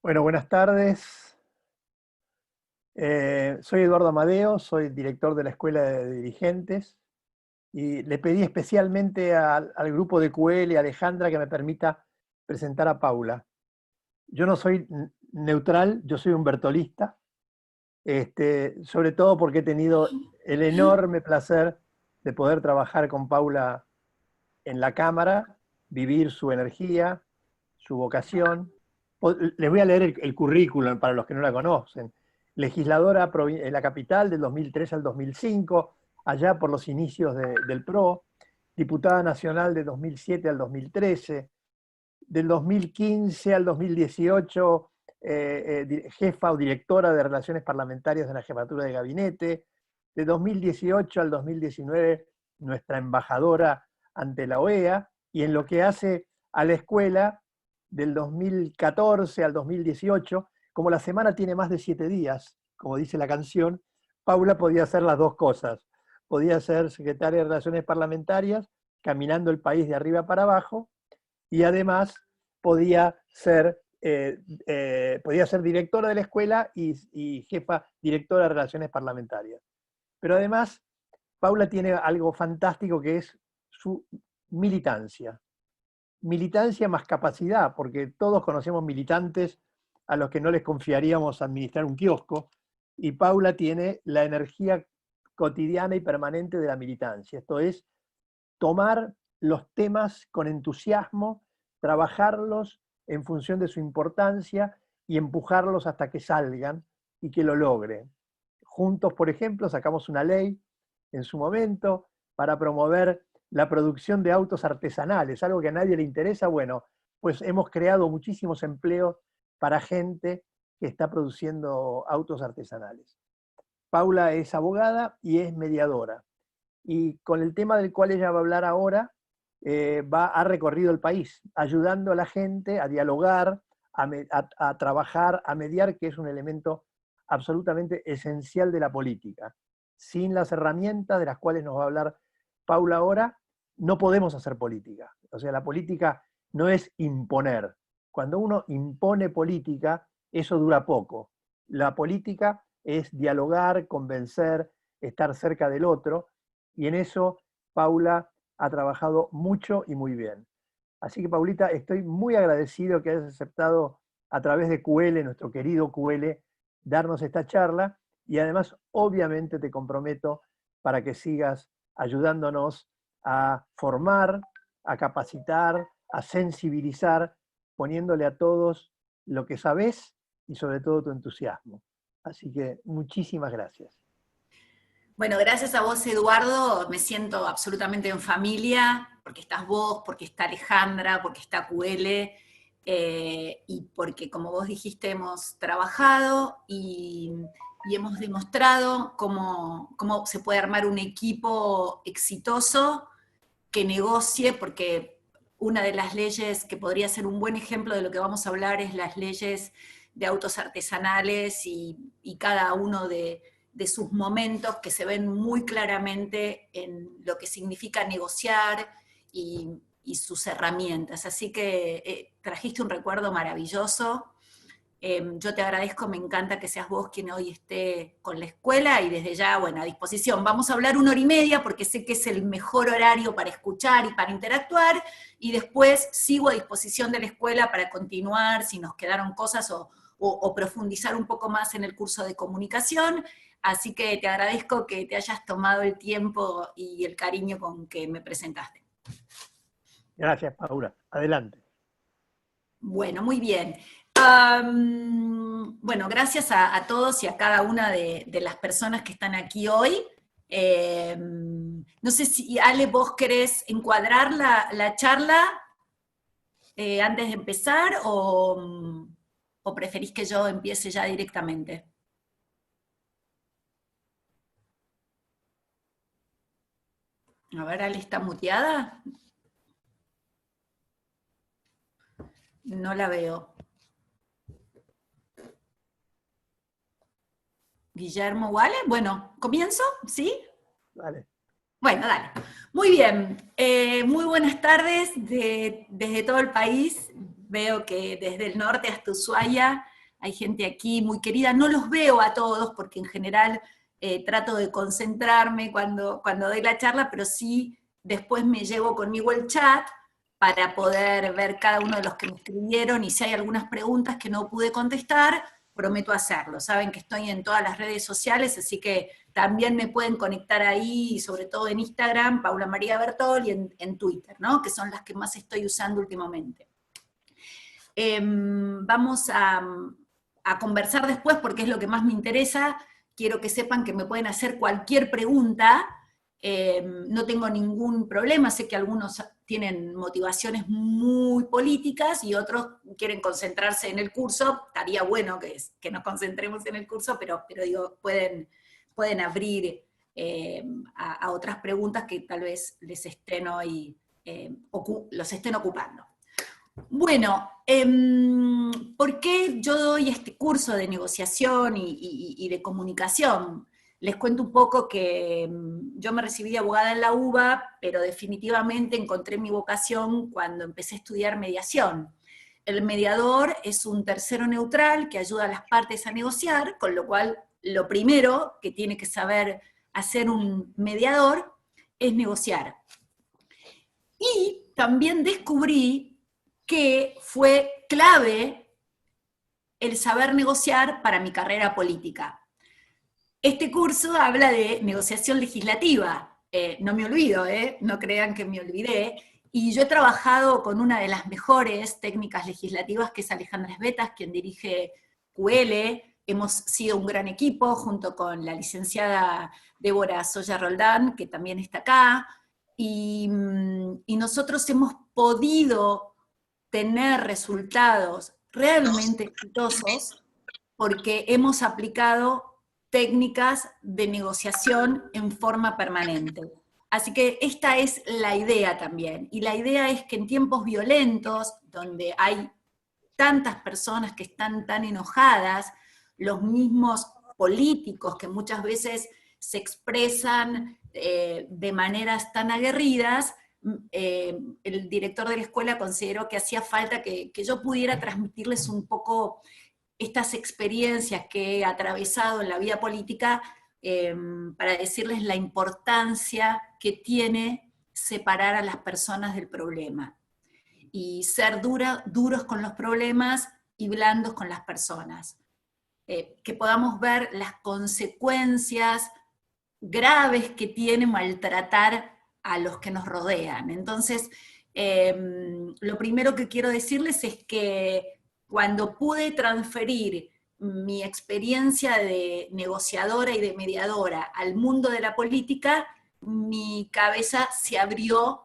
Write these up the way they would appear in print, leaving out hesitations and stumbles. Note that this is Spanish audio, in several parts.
Bueno, buenas tardes. Soy Eduardo Amadeo, soy director de la Escuela de Dirigentes y le pedí especialmente al grupo de QL y a Alejandra que me permita presentar a Paula. Yo no soy neutral, yo soy un bertolista, sobre todo porque he tenido el enorme placer de poder trabajar con Paula en la Cámara, vivir su energía, su vocación. Les voy a leer el currículum para los que no la conocen. Legisladora en la capital del 2003 al 2005, allá por los inicios del PRO, diputada nacional de 2007 al 2013, del 2015 al 2018, jefa o directora de Relaciones Parlamentarias de la Jefatura de Gabinete, de 2018 al 2019, nuestra embajadora ante la OEA, y en lo que hace a la escuela, del 2014 al 2018, como la semana tiene más de 7 días, como dice la canción, Paula podía hacer las dos cosas. Podía ser secretaria de Relaciones Parlamentarias, caminando el país de arriba para abajo, y además podía ser directora de la escuela y jefa directora de Relaciones Parlamentarias. Pero además, Paula tiene algo fantástico que es su militancia. Militancia más capacidad, porque todos conocemos militantes a los que no les confiaríamos administrar un kiosco, y Paula tiene la energía cotidiana y permanente de la militancia. Esto es tomar los temas con entusiasmo, trabajarlos en función de su importancia y empujarlos hasta que salgan y que lo logren. Juntos, por ejemplo, sacamos una ley en su momento para promover la producción de autos artesanales, algo que a nadie le interesa. Bueno, pues hemos creado muchísimos empleos para gente que está produciendo autos artesanales. Paula es abogada y es mediadora. Y con el tema del cual ella va a hablar ahora, ha recorrido el país, ayudando a la gente a dialogar, a trabajar, a mediar, que es un elemento absolutamente esencial de la política. Sin las herramientas de las cuales nos va a hablar Paula ahora, no podemos hacer política. O sea, la política no es imponer. Cuando uno impone política, eso dura poco. La política es dialogar, convencer, estar cerca del otro, y en eso Paula ha trabajado mucho y muy bien. Así que, Paulita, estoy muy agradecido que hayas aceptado a través de QL, nuestro querido QL, darnos esta charla, y además obviamente te comprometo para que sigas ayudándonos a formar, a capacitar, a sensibilizar, poniéndole a todos lo que sabes y sobre todo tu entusiasmo. Así que muchísimas gracias. Bueno, gracias a vos, Eduardo, me siento absolutamente en familia, porque estás vos, porque está Alejandra, porque está QL, y porque, como vos dijiste, hemos trabajado y hemos demostrado cómo se puede armar un equipo exitoso que negocie, porque una de las leyes que podría ser un buen ejemplo de lo que vamos a hablar es las leyes de autos artesanales y cada uno de sus momentos que se ven muy claramente en lo que significa negociar y sus herramientas. Así que trajiste un recuerdo maravilloso. Yo te agradezco, me encanta que seas vos quien hoy esté con la escuela y desde ya, bueno, a disposición. Vamos a hablar 1 hora y media porque sé que es el mejor horario para escuchar y para interactuar, y después sigo a disposición de la escuela para continuar si nos quedaron cosas o profundizar un poco más en el curso de comunicación. Así que te agradezco que te hayas tomado el tiempo y el cariño con que me presentaste. Gracias, Paula. Adelante. Bueno, muy bien. Bueno, gracias a todos y a cada una de las personas que están aquí hoy. No sé si, Ale, vos querés encuadrar la charla antes de empezar o preferís que yo empiece ya directamente. A ver, Ale, ¿está muteada? No la veo. Guillermo, ¿vale? Bueno, ¿comienzo? ¿Sí? Vale. Bueno, dale. Muy bien. Muy buenas tardes desde todo el país. Veo que desde el norte hasta Ushuaia hay gente aquí muy querida, no los veo a todos porque en general trato de concentrarme cuando doy la charla, pero sí después me llevo conmigo el chat para poder ver cada uno de los que me escribieron, y si hay algunas preguntas que no pude contestar, prometo hacerlo. Saben que estoy en todas las redes sociales, así que también me pueden conectar ahí, sobre todo en Instagram, Paula María Bertol, y en Twitter, ¿no? Que son las que más estoy usando últimamente. Vamos a conversar después porque es lo que más me interesa. Quiero que sepan que me pueden hacer cualquier pregunta, no tengo ningún problema, sé que algunos tienen motivaciones muy políticas y otros quieren concentrarse en el curso. Estaría bueno que nos concentremos en el curso, pero digo, pueden abrir a otras preguntas que tal vez les estén hoy, los estén ocupando. Bueno, ¿por qué yo doy este curso de negociación y de comunicación? Les cuento un poco que yo me recibí de abogada en la UBA, pero definitivamente encontré mi vocación cuando empecé a estudiar mediación. El mediador es un tercero neutral que ayuda a las partes a negociar, con lo cual lo primero que tiene que saber hacer un mediador es negociar. Y también descubrí que fue clave el saber negociar para mi carrera política. Este curso habla de negociación legislativa, no me olvido, no crean que me olvidé, y yo he trabajado con una de las mejores técnicas legislativas, que es Alejandra Esbetas, quien dirige QL. Hemos sido un gran equipo, junto con la licenciada Débora Soya Roldán, que también está acá, y nosotros hemos podido tener resultados realmente exitosos porque hemos aplicado técnicas de negociación en forma permanente. Así que esta es la idea también, y la idea es que en tiempos violentos, donde hay tantas personas que están tan enojadas, los mismos políticos que muchas veces se expresan de maneras tan aguerridas, el director de la escuela consideró que hacía falta que yo pudiera transmitirles un poco estas experiencias que he atravesado en la vida política, para decirles la importancia que tiene separar a las personas del problema y ser duros con los problemas y blandos con las personas. Que podamos ver las consecuencias graves que tiene maltratar a los que nos rodean. Entonces, lo primero que quiero decirles es que cuando pude transferir mi experiencia de negociadora y de mediadora al mundo de la política, mi cabeza se abrió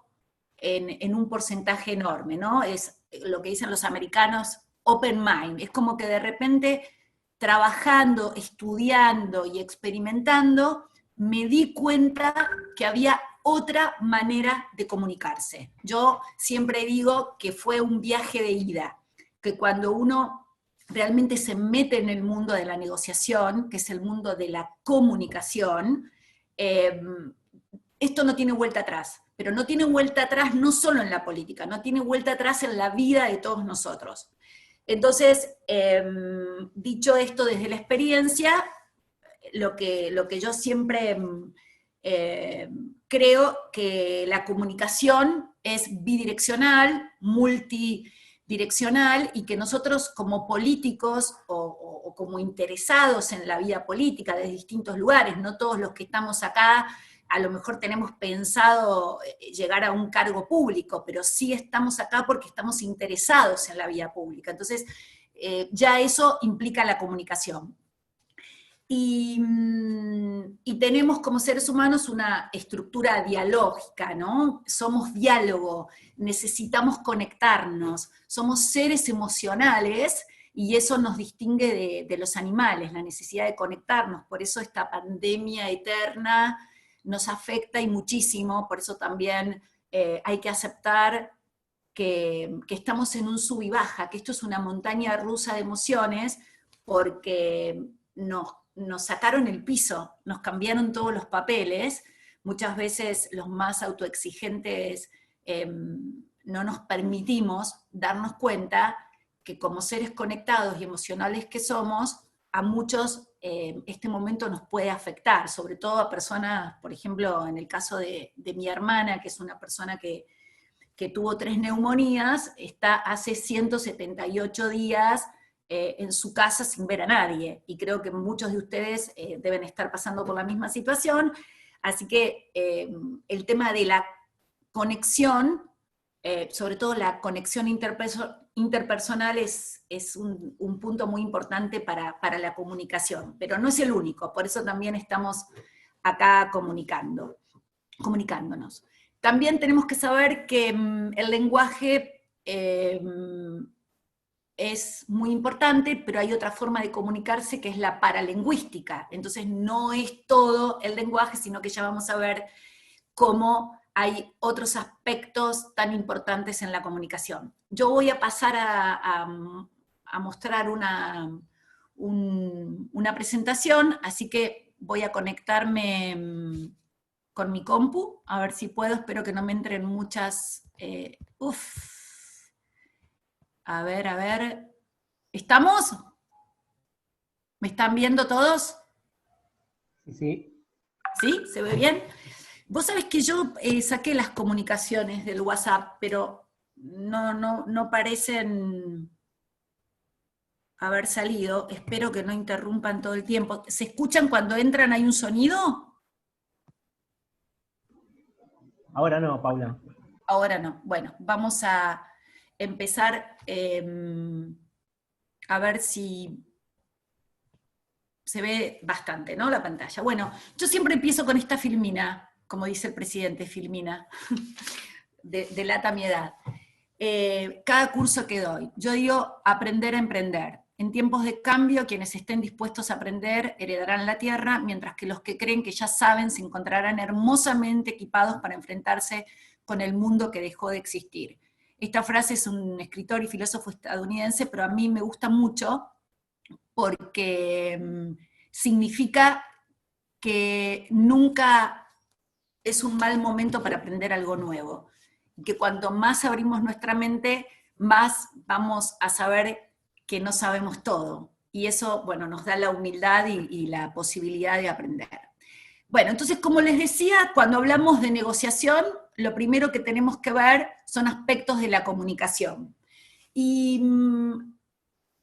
en un porcentaje enorme, ¿no? Es lo que dicen los americanos, open mind. Es como que de repente, trabajando, estudiando y experimentando, me di cuenta que había otra manera de comunicarse. Yo siempre digo que fue un viaje de ida, que cuando uno realmente se mete en el mundo de la negociación, que es el mundo de la comunicación, esto no tiene vuelta atrás, pero no tiene vuelta atrás no solo en la política, no tiene vuelta atrás en la vida de todos nosotros. Entonces, dicho esto desde la experiencia, lo que yo siempre creo que la comunicación es bidireccional, multidireccional, y que nosotros como políticos o como interesados en la vida política de distintos lugares, no todos los que estamos acá a lo mejor tenemos pensado llegar a un cargo público, pero sí estamos acá porque estamos interesados en la vida pública. Entonces, ya eso implica la comunicación. Y tenemos como seres humanos una estructura dialógica, ¿no? Somos diálogo, necesitamos conectarnos, somos seres emocionales, y eso nos distingue de los animales, la necesidad de conectarnos. Por eso esta pandemia eterna nos afecta y muchísimo, por eso también hay que aceptar que estamos en un sub y baja, que esto es una montaña rusa de emociones, porque nos sacaron el piso, nos cambiaron todos los papeles. Muchas veces los más autoexigentes no nos permitimos darnos cuenta que como seres conectados y emocionales que somos, a muchos este momento nos puede afectar, sobre todo a personas, por ejemplo, en el caso de mi hermana, que es una persona que tuvo 3 neumonías, está hace 178 días en su casa sin ver a nadie, y creo que muchos de ustedes deben estar pasando por la misma situación, así que el tema de la conexión, sobre todo la conexión interpersonal es un punto muy importante para la comunicación, pero no es el único, por eso también estamos acá comunicándonos. También tenemos que saber que el lenguaje es muy importante, pero hay otra forma de comunicarse que es la paralingüística. Entonces no es todo el lenguaje, sino que ya vamos a ver cómo hay otros aspectos tan importantes en la comunicación. Yo voy a pasar a mostrar una presentación, así que voy a conectarme con mi compu, a ver si puedo, espero que no me entren muchas... A ver, ¿estamos? ¿Me están viendo todos? Sí. ¿Sí? ¿Se ve bien? Vos sabés que yo saqué las comunicaciones del WhatsApp, pero no parecen haber salido. Espero que no interrumpan todo el tiempo. ¿Se escuchan cuando entran? ¿Hay un sonido? Ahora no, Paula. Ahora no. Bueno, vamos a empezar a ver si se ve bastante, ¿no? La pantalla. Bueno, yo siempre empiezo con esta filmina, como dice el presidente, filmina, delata mi edad. Cada curso que doy, yo digo aprender a emprender. En tiempos de cambio, quienes estén dispuestos a aprender heredarán la tierra, mientras que los que creen que ya saben se encontrarán hermosamente equipados para enfrentarse con el mundo que dejó de existir. Esta frase es un escritor y filósofo estadounidense, pero a mí me gusta mucho porque significa que nunca es un mal momento para aprender algo nuevo. Que cuanto más abrimos nuestra mente, más vamos a saber que no sabemos todo. Y eso, bueno, nos da la humildad y la posibilidad de aprender. Bueno, entonces, como les decía, cuando hablamos de negociación, lo primero que tenemos que ver son aspectos de la comunicación. Y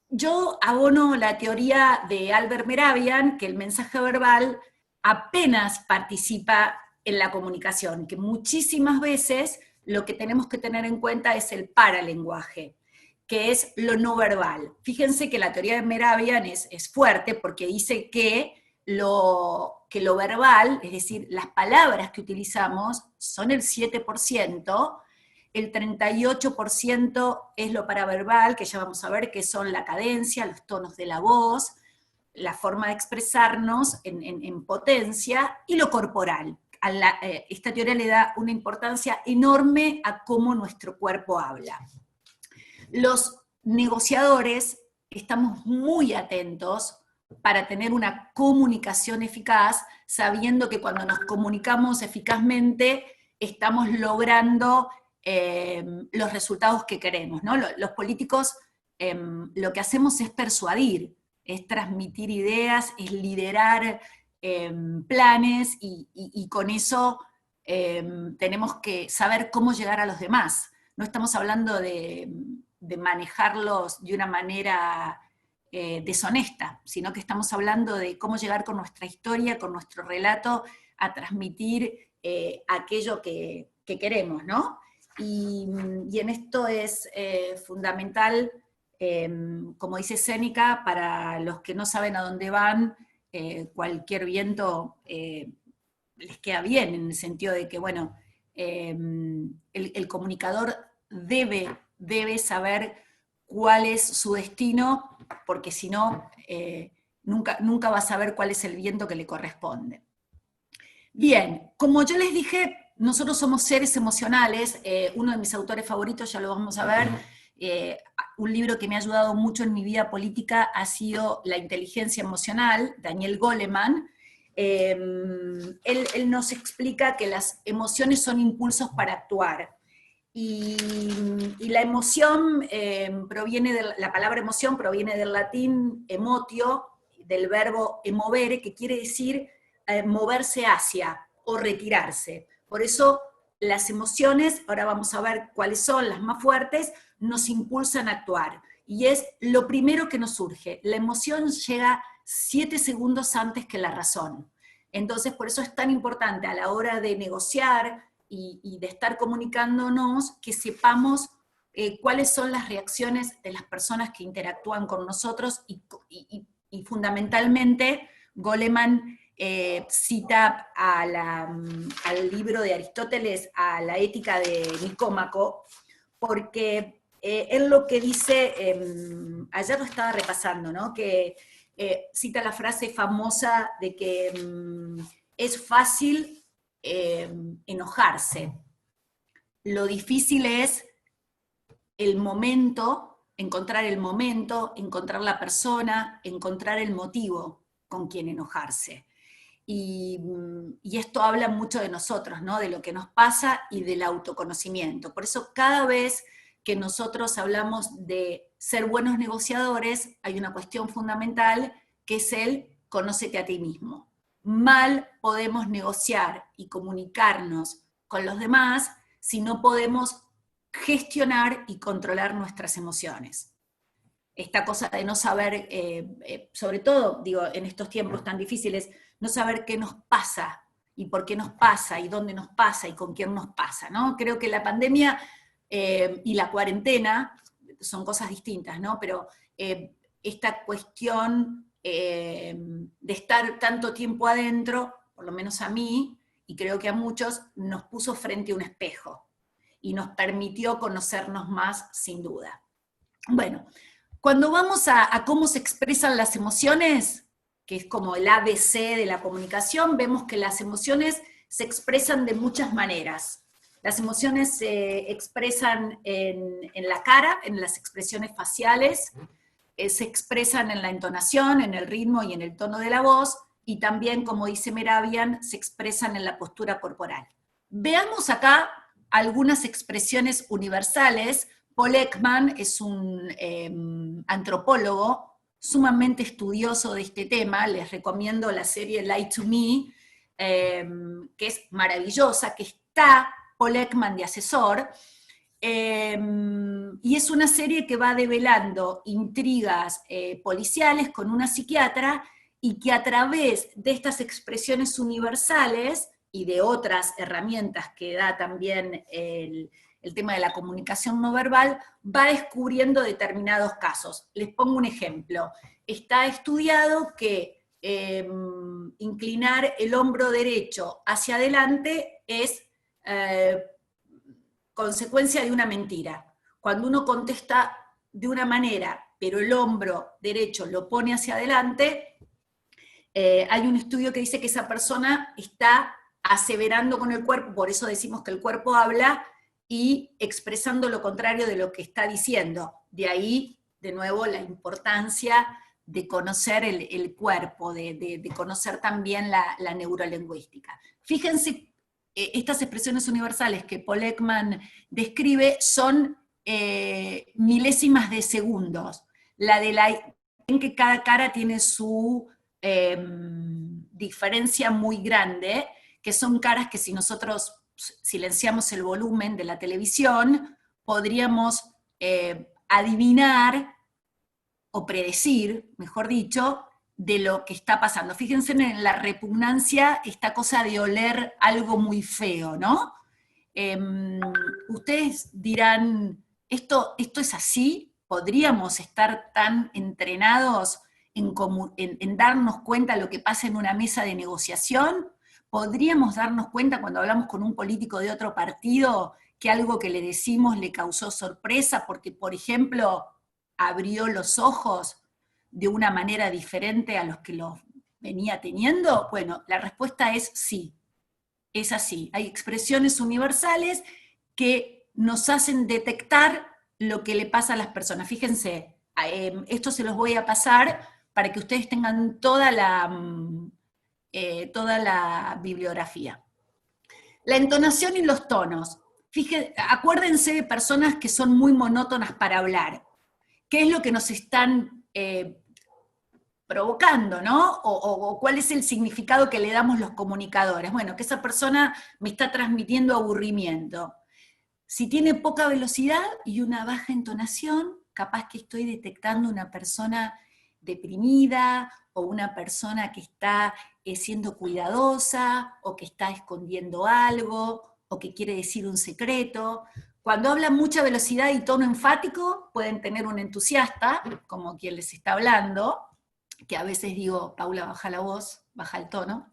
yo abono la teoría de Albert Mehrabian, que el mensaje verbal apenas participa en la comunicación, que muchísimas veces lo que tenemos que tener en cuenta es el paralenguaje, que es lo no verbal. Fíjense que la teoría de Mehrabian es fuerte porque dice que lo verbal, es decir, las palabras que utilizamos, son el 7%, el 38% es lo paraverbal, que ya vamos a ver que son la cadencia, los tonos de la voz, la forma de expresarnos en potencia, y lo corporal. Esta teoría le da una importancia enorme a cómo nuestro cuerpo habla. Los negociadores estamos muy atentos para tener una comunicación eficaz, sabiendo que cuando nos comunicamos eficazmente estamos logrando los resultados que queremos, ¿no? Los políticos lo que hacemos es persuadir, es transmitir ideas, es liderar planes, y con eso tenemos que saber cómo llegar a los demás. No estamos hablando de manejarlos de una manera deshonesta, sino que estamos hablando de cómo llegar con nuestra historia, con nuestro relato, a transmitir aquello que queremos, ¿no? Y en esto es fundamental, como dice Séneca, para los que no saben a dónde van, cualquier viento les queda bien, en el sentido de que, bueno, el comunicador debe saber cuál es su destino, porque si no, nunca va a saber cuál es el viento que le corresponde. Bien, como yo les dije, nosotros somos seres emocionales. Uno de mis autores favoritos, ya lo vamos a ver, un libro que me ha ayudado mucho en mi vida política ha sido La inteligencia emocional, Daniel Goleman. Él nos explica que las emociones son impulsos para actuar, Y la emoción proviene la palabra emoción proviene del latín emotio, del verbo emovere, que quiere decir moverse hacia o retirarse. Por eso las emociones, ahora vamos a ver cuáles son las más fuertes, nos impulsan a actuar. Y es lo primero que nos surge. La emoción llega 7 segundos antes que la razón. Entonces, por eso es tan importante a la hora de negociar y de estar comunicándonos, que sepamos cuáles son las reacciones de las personas que interactúan con nosotros y fundamentalmente Goleman cita al libro de Aristóteles, a la ética de Nicómaco, porque él lo que dice, ayer lo estaba repasando, ¿no? Que cita la frase famosa de que es fácil enojarse. Lo difícil es el momento, encontrar la persona, encontrar el motivo con quien enojarse. Y esto habla mucho de nosotros, ¿no? De lo que nos pasa y del autoconocimiento. Por eso cada vez que nosotros hablamos de ser buenos negociadores, hay una cuestión fundamental que es el conócete a ti mismo. Mal podemos negociar y comunicarnos con los demás si no podemos gestionar y controlar nuestras emociones. Esta cosa de no saber, sobre todo, digo, en estos tiempos tan difíciles, no saber qué nos pasa y por qué nos pasa y dónde nos pasa y con quién nos pasa, ¿no? Creo que la pandemia y la cuarentena son cosas distintas, ¿no? Pero esta cuestión de estar tanto tiempo adentro, por lo menos a mí, y creo que a muchos, nos puso frente a un espejo y nos permitió conocernos más, sin duda. Bueno, cuando vamos a cómo se expresan las emociones, que es como el ABC de la comunicación, vemos que las emociones se expresan de muchas maneras. Las emociones se expresan en la cara, en las expresiones faciales, se expresan en la entonación, en el ritmo y en el tono de la voz, y también, como dice Mehrabian, se expresan en la postura corporal. Veamos acá algunas expresiones universales. Paul Ekman es un antropólogo sumamente estudioso de este tema. Les recomiendo la serie Lie to Me, que es maravillosa, que está Paul Ekman de asesor, y es una serie que va develando intrigas policiales con una psiquiatra, y que a través de estas expresiones universales y de otras herramientas que da también el tema de la comunicación no verbal, va descubriendo determinados casos. Les pongo un ejemplo. Está estudiado que inclinar el hombro derecho hacia adelante es consecuencia de una mentira. Cuando uno contesta de una manera, pero el hombro derecho lo pone hacia adelante, hay un estudio que dice que esa persona está aseverando con el cuerpo, por eso decimos que el cuerpo habla, y expresando lo contrario de lo que está diciendo. De ahí, de nuevo, la importancia de conocer el cuerpo, de conocer también la neurolingüística. Fíjense, estas expresiones universales que Paul Ekman describe son milésimas de segundos. En que cada cara tiene su diferencia muy grande, que son caras que si nosotros silenciamos el volumen de la televisión, podríamos adivinar o predecir, mejor dicho, de lo que está pasando. Fíjense en la repugnancia, esta cosa de oler algo muy feo, ¿no? Ustedes dirán, ¿esto es así? ¿Podríamos estar tan entrenados en darnos cuenta de lo que pasa en una mesa de negociación? ¿Podríamos darnos cuenta cuando hablamos con un político de otro partido que algo que le decimos le causó sorpresa porque, por ejemplo, abrió los ojos de una manera diferente a los que los venía teniendo? Bueno, la respuesta es sí, es así. Hay expresiones universales que nos hacen detectar lo que le pasa a las personas. Fíjense, esto se los voy a pasar para que ustedes tengan toda la bibliografía. La entonación y los tonos. acuérdense de personas que son muy monótonas para hablar. ¿Qué es lo que nos están provocando, ¿no? O cuál es el significado que le damos los comunicadores. Bueno, que esa persona me está transmitiendo aburrimiento. Si tiene poca velocidad y una baja entonación, capaz que estoy detectando una persona deprimida, o una persona que está siendo cuidadosa, o que está escondiendo algo, o que quiere decir un secreto. Cuando hablan mucha velocidad y tono enfático, pueden tener un entusiasta, como quien les está hablando, que a veces digo, Paula, baja la voz, baja el tono.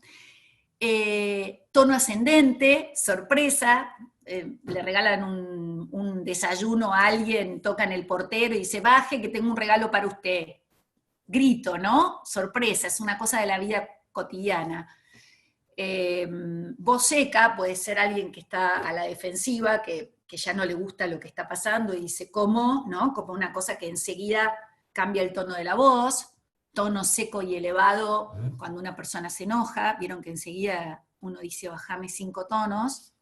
Tono ascendente, sorpresa, le regalan un desayuno a alguien, tocan el portero y dice, baje que tengo un regalo para usted. Grito, ¿no? Sorpresa, es una cosa de la vida cotidiana. Voz seca puede ser alguien que está a la defensiva, que ya no le gusta lo que está pasando y dice cómo, ¿no? Como una cosa que enseguida cambia el tono de la voz. Tono seco y elevado cuando una persona se enoja, vieron que enseguida uno dice bajame 5 tonos.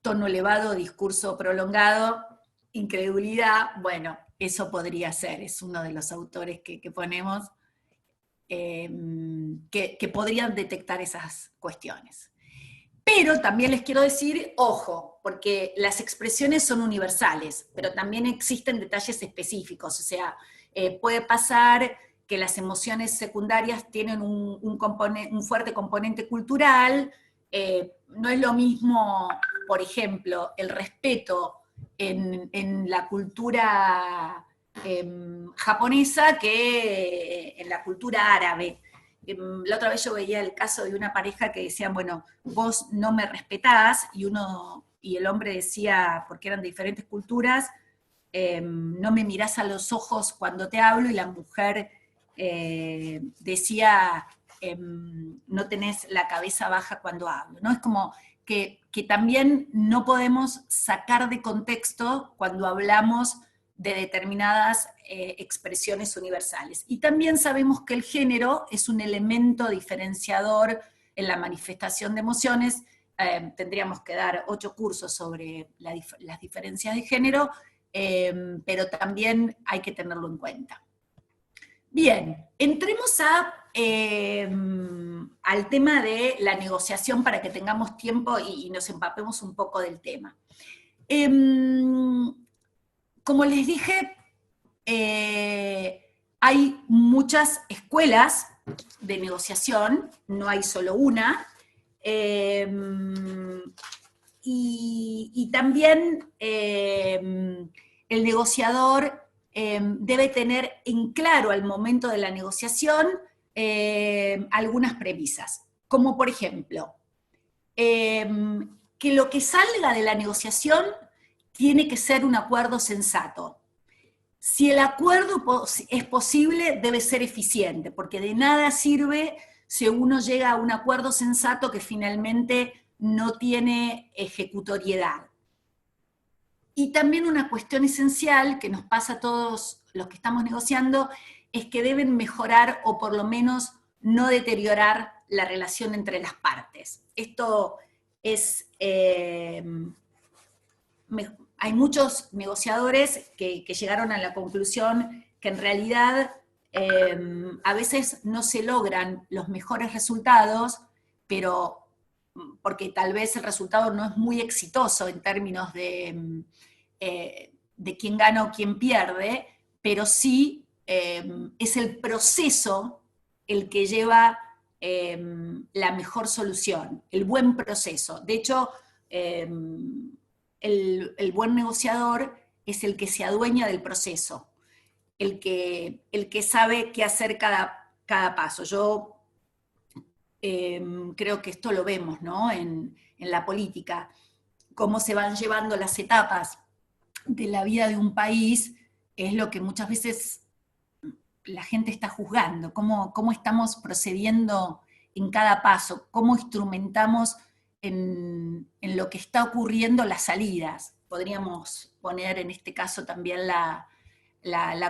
Tono elevado, discurso prolongado, incredulidad, bueno, eso podría ser, es uno de los autores que ponemos, que podrían detectar esas cuestiones. Pero también les quiero decir, ojo, porque las expresiones son universales, pero también existen detalles específicos, o sea, puede pasar que las emociones secundarias tienen un fuerte componente cultural, no es lo mismo, por ejemplo, el respeto en la cultura japonesa que en la cultura árabe. La otra vez yo veía el caso de una pareja que decían, bueno, vos no me respetás, y el hombre decía, porque eran de diferentes culturas, no me mirás a los ojos cuando te hablo, y la mujer decía, no tenés la cabeza baja cuando hablo, ¿no? Es como que también no podemos sacar de contexto cuando hablamos de determinadas expresiones universales. Y también sabemos que el género es un elemento diferenciador en la manifestación de emociones. Tendríamos que dar 8 cursos sobre las diferencias de género, pero también hay que tenerlo en cuenta. Bien, entremos al tema de la negociación para que tengamos tiempo y nos empapemos un poco del tema. Como les dije, hay muchas escuelas de negociación, no hay solo una, y también el negociador debe tener en claro al momento de la negociación algunas premisas, como por ejemplo, que lo que salga de la negociación tiene que ser un acuerdo sensato. Si el acuerdo es posible, debe ser eficiente, porque de nada sirve si uno llega a un acuerdo sensato que finalmente no tiene ejecutoriedad. Y también una cuestión esencial que nos pasa a todos los que estamos negociando es que deben mejorar o por lo menos no deteriorar la relación entre las partes. Esto es... hay muchos negociadores que llegaron a la conclusión que en realidad a veces no se logran los mejores resultados, pero porque tal vez el resultado no es muy exitoso en términos de quién gana o quién pierde, pero sí es el proceso el que lleva la mejor solución, el buen proceso. De hecho, el buen negociador es el que se adueña del proceso, el que sabe qué hacer cada paso. Yo creo que esto lo vemos, ¿no? en la política, cómo se van llevando las etapas de la vida de un país, es lo que muchas veces la gente está juzgando, cómo estamos procediendo en cada paso, cómo instrumentamos en lo que está ocurriendo las salidas. Podríamos poner en este caso también la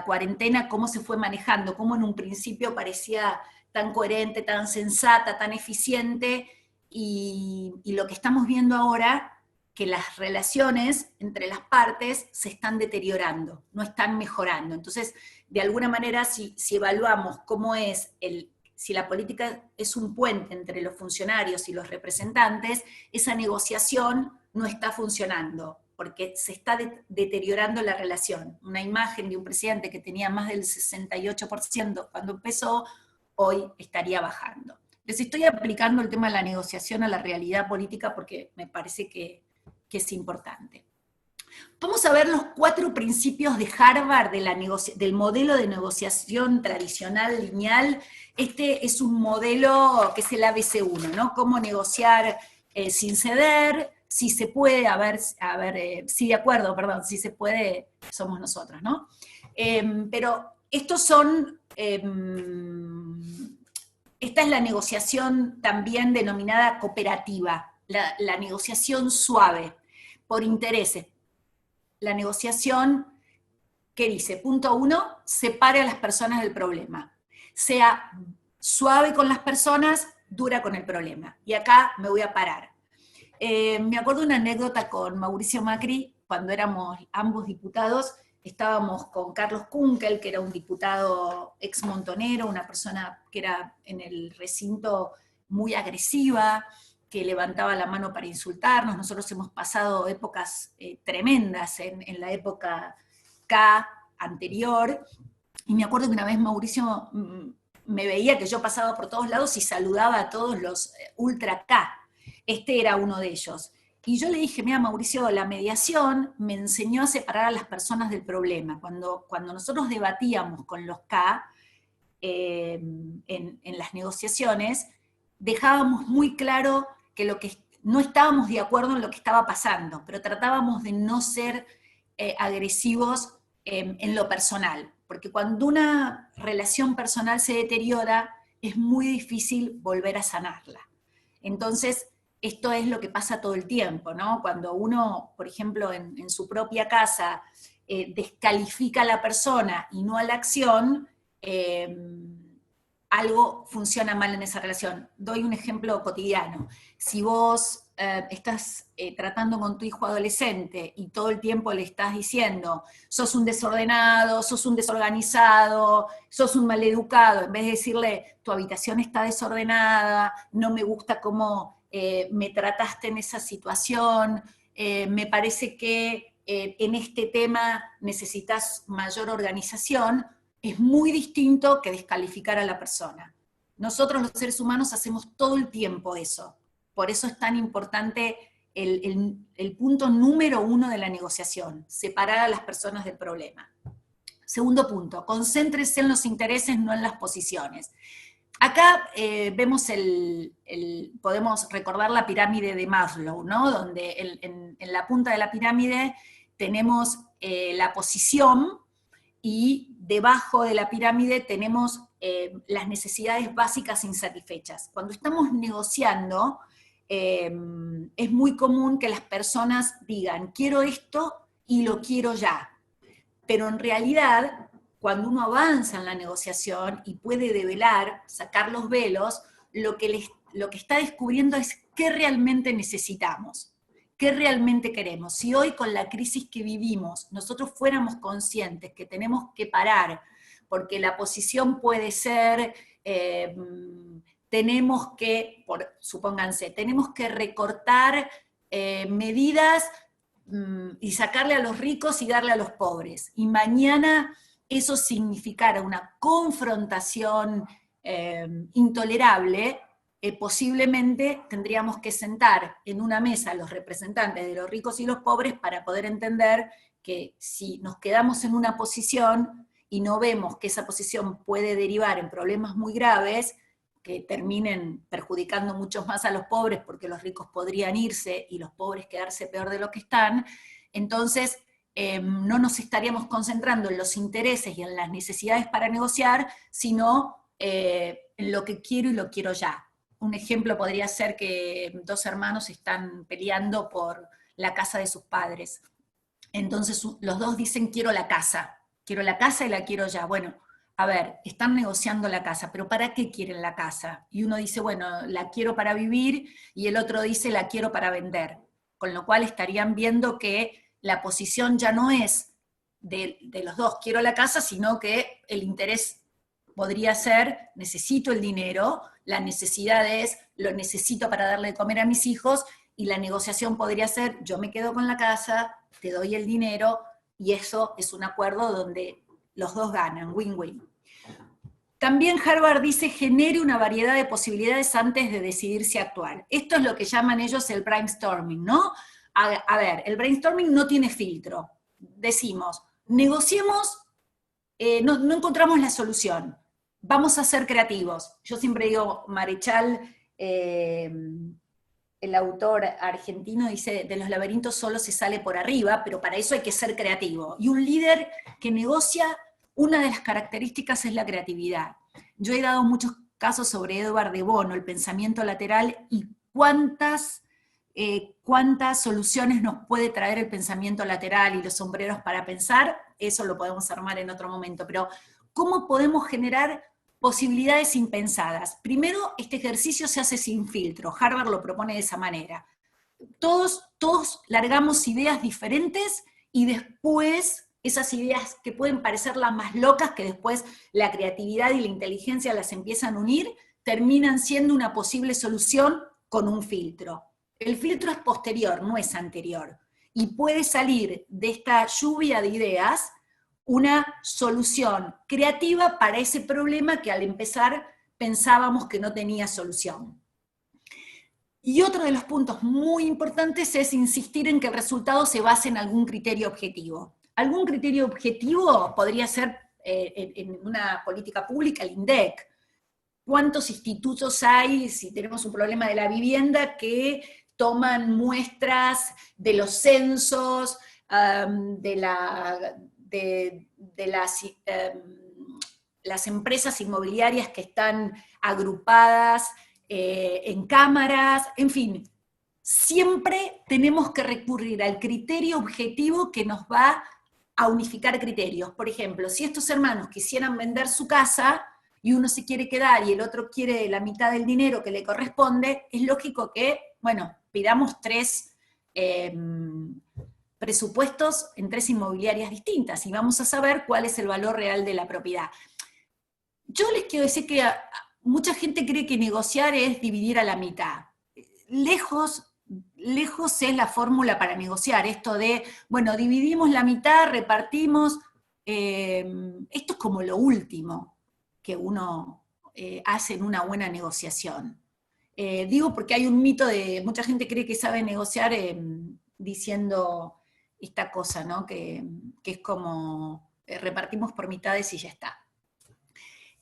cuarentena, cómo se fue manejando, cómo en un principio parecía tan coherente, tan sensata, tan eficiente, y lo que estamos viendo ahora, que las relaciones entre las partes se están deteriorando, no están mejorando. Entonces, de alguna manera, si evaluamos cómo es si la política es un puente entre los funcionarios y los representantes, esa negociación no está funcionando, porque se está deteriorando la relación. Una imagen de un presidente que tenía más del 68% cuando empezó, hoy estaría bajando. Les estoy aplicando el tema de la negociación a la realidad política porque me parece que es importante. Vamos a ver los 4 principios de Harvard del modelo de negociación tradicional lineal. Este es un modelo que es el ABC1, ¿no? Cómo negociar sin ceder, si se puede, sí, de acuerdo, perdón, si se puede, somos nosotros, ¿no? Pero estos son, esta es la negociación también denominada cooperativa, la negociación suave, por intereses. La negociación, ¿qué dice? Punto 1, separe a las personas del problema. Sea suave con las personas, dura con el problema. Y acá me voy a parar. Me acuerdo una anécdota con Mauricio Macri, cuando éramos ambos diputados, estábamos con Carlos Kunkel, que era un diputado ex montonero, una persona que era en el recinto muy agresiva, que levantaba la mano para insultarnos. Nosotros hemos pasado épocas tremendas en la época K anterior, y me acuerdo que una vez Mauricio me veía que yo pasaba por todos lados y saludaba a todos los ultra K. Este era uno de ellos. Y yo le dije, mira Mauricio, la mediación me enseñó a separar a las personas del problema. Cuando nosotros debatíamos con los K en las negociaciones, dejábamos muy claro que no estábamos de acuerdo en lo que estaba pasando, pero tratábamos de no ser agresivos en lo personal, porque cuando una relación personal se deteriora, es muy difícil volver a sanarla. Entonces, esto es lo que pasa todo el tiempo, ¿no? Cuando uno, por ejemplo, en su propia casa, descalifica a la persona y no a la acción, algo funciona mal en esa relación. Doy un ejemplo cotidiano. Si vos estás tratando con tu hijo adolescente y todo el tiempo le estás diciendo, sos un desordenado, sos un desorganizado, sos un maleducado, en vez de decirle, tu habitación está desordenada, no me gusta cómo me trataste en esa situación, me parece que en este tema necesitas mayor organización, es muy distinto que descalificar a la persona. Nosotros los seres humanos hacemos todo el tiempo eso. Por eso es tan importante el punto número 1 de la negociación, separar a las personas del problema. Segundo punto, concéntrese en los intereses, no en las posiciones. Acá vemos podemos recordar la pirámide de Maslow, ¿no? Donde en la punta de la pirámide tenemos la posición, y debajo de la pirámide tenemos las necesidades básicas insatisfechas. Cuando estamos negociando, es muy común que las personas digan, quiero esto y lo quiero ya. Pero en realidad, cuando uno avanza en la negociación y puede develar, sacar los velos, lo que está descubriendo es qué realmente necesitamos. ¿Qué realmente queremos? Si hoy con la crisis que vivimos nosotros fuéramos conscientes que tenemos que parar, porque la posición puede ser, supónganse, tenemos que recortar medidas y sacarle a los ricos y darle a los pobres, y mañana eso significara una confrontación intolerable, posiblemente tendríamos que sentar en una mesa a los representantes de los ricos y los pobres para poder entender que si nos quedamos en una posición y no vemos que esa posición puede derivar en problemas muy graves, que terminen perjudicando mucho más a los pobres porque los ricos podrían irse y los pobres quedarse peor de lo que están, entonces no nos estaríamos concentrando en los intereses y en las necesidades para negociar, sino en lo que quiero y lo quiero ya. Un ejemplo podría ser que 2 hermanos están peleando por la casa de sus padres. Entonces los 2 dicen, quiero la casa y la quiero ya. Bueno, a ver, están negociando la casa, pero ¿para qué quieren la casa? Y uno dice, bueno, la quiero para vivir, y el otro dice, la quiero para vender. con lo cual estarían viendo que la posición ya no es de los dos, quiero la casa, sino que el interés podría ser, necesito el dinero, la necesidad es, lo necesito para darle de comer a mis hijos, y la negociación podría ser, yo me quedo con la casa, te doy el dinero, y eso es un acuerdo donde los dos ganan, win-win. También Harvard dice, genere una variedad de posibilidades antes de decidir si actuar. Esto es lo que llaman ellos el brainstorming, ¿no? A ver, el brainstorming no tiene filtro. Decimos, negociemos, no encontramos la solución, vamos a ser creativos. Yo siempre digo, Marechal, el autor argentino, dice, de los laberintos solo se sale por arriba, pero para eso hay que ser creativo. Y un líder que negocia, una de las características es la creatividad. Yo he dado muchos casos sobre Edward de Bono, el pensamiento lateral, y cuántas soluciones nos puede traer el pensamiento lateral y los sombreros para pensar, eso lo podemos armar en otro momento, pero ¿cómo podemos generar posibilidades impensadas? Primero, este ejercicio se hace sin filtro, Harvard lo propone de esa manera. Todos largamos ideas diferentes y después esas ideas que pueden parecer las más locas, que después la creatividad y la inteligencia las empiezan a unir, terminan siendo una posible solución con un filtro. El filtro es posterior, no es anterior, y puede salir de esta lluvia de ideas una solución creativa para ese problema que al empezar pensábamos que no tenía solución. Y otro de los puntos muy importantes es insistir en que el resultado se base en algún criterio objetivo. Algún criterio objetivo podría ser en una política pública el INDEC. ¿Cuántos institutos hay, si tenemos un problema de la vivienda, que toman muestras de los censos, de las empresas inmobiliarias que están agrupadas en cámaras? En fin, siempre tenemos que recurrir al criterio objetivo que nos va a unificar criterios. Por ejemplo, si estos hermanos quisieran vender su casa y uno se quiere quedar y el otro quiere la mitad del dinero que le corresponde, es lógico que, bueno, pidamos 3 presupuestos en 3 inmobiliarias distintas y vamos a saber cuál es el valor real de la propiedad. Yo les quiero decir que mucha gente cree que negociar es dividir a la mitad. Lejos es la fórmula para negociar, esto de, bueno, dividimos la mitad, repartimos, esto es como lo último que uno hace en una buena negociación. Digo porque hay un mito de, mucha gente cree que sabe negociar diciendo esta cosa, ¿no? Que es como repartimos por mitades y ya está.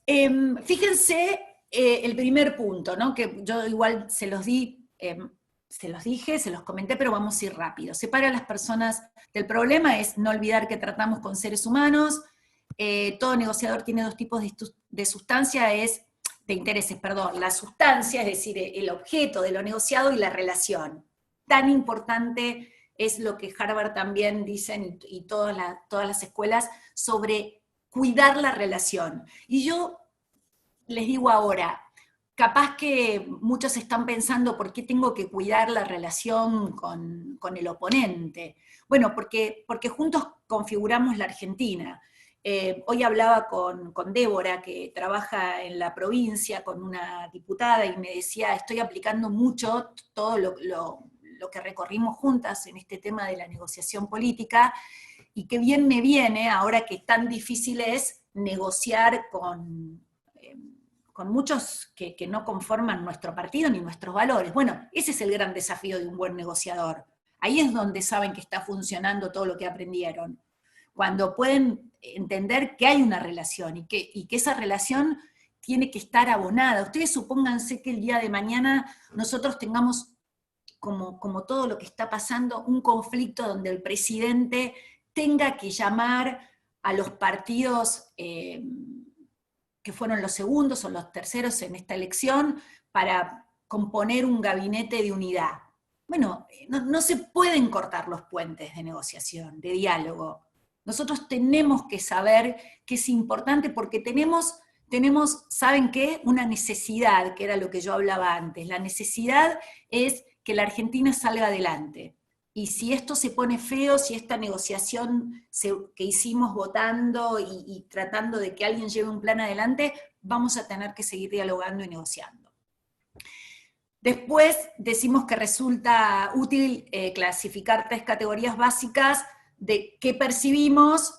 Fíjense el primer punto, ¿no? Que yo igual se los dije, se los comenté, pero vamos a ir rápido. Separa a las personas del problema, es no olvidar que tratamos con seres humanos. Todo negociador tiene 2 tipos de sustancia, de intereses, perdón. La sustancia, es decir, el objeto de lo negociado, y la relación. Tan importante es lo que Harvard también dicen, y todas las escuelas, sobre cuidar la relación. Y yo les digo ahora, capaz que muchos están pensando, ¿por qué tengo que cuidar la relación con el oponente? Bueno, porque juntos configuramos la Argentina. Hoy hablaba con Débora, que trabaja en la provincia, con una diputada, y me decía, estoy aplicando mucho todo lo que recorrimos juntas en este tema de la negociación política, y qué bien me viene ahora que tan difícil es negociar con muchos que no conforman nuestro partido ni nuestros valores. Bueno, ese es el gran desafío de un buen negociador. Ahí es donde saben que está funcionando todo lo que aprendieron. Cuando pueden entender que hay una relación y que esa relación tiene que estar abonada. Ustedes supónganse que el día de mañana nosotros tengamos, como todo lo que está pasando, un conflicto donde el presidente tenga que llamar a los partidos que fueron los segundos o los terceros en esta elección para componer un gabinete de unidad. Bueno, no se pueden cortar los puentes de negociación, de diálogo. Nosotros tenemos que saber que es importante porque tenemos, ¿saben qué? Una necesidad, que era lo que yo hablaba antes. La necesidad es que la Argentina salga adelante. y si esto se pone feo, si esta negociación que hicimos votando y tratando de que alguien lleve un plan adelante, vamos a tener que seguir dialogando y negociando. Después decimos que resulta útil clasificar 3 categorías básicas de qué percibimos,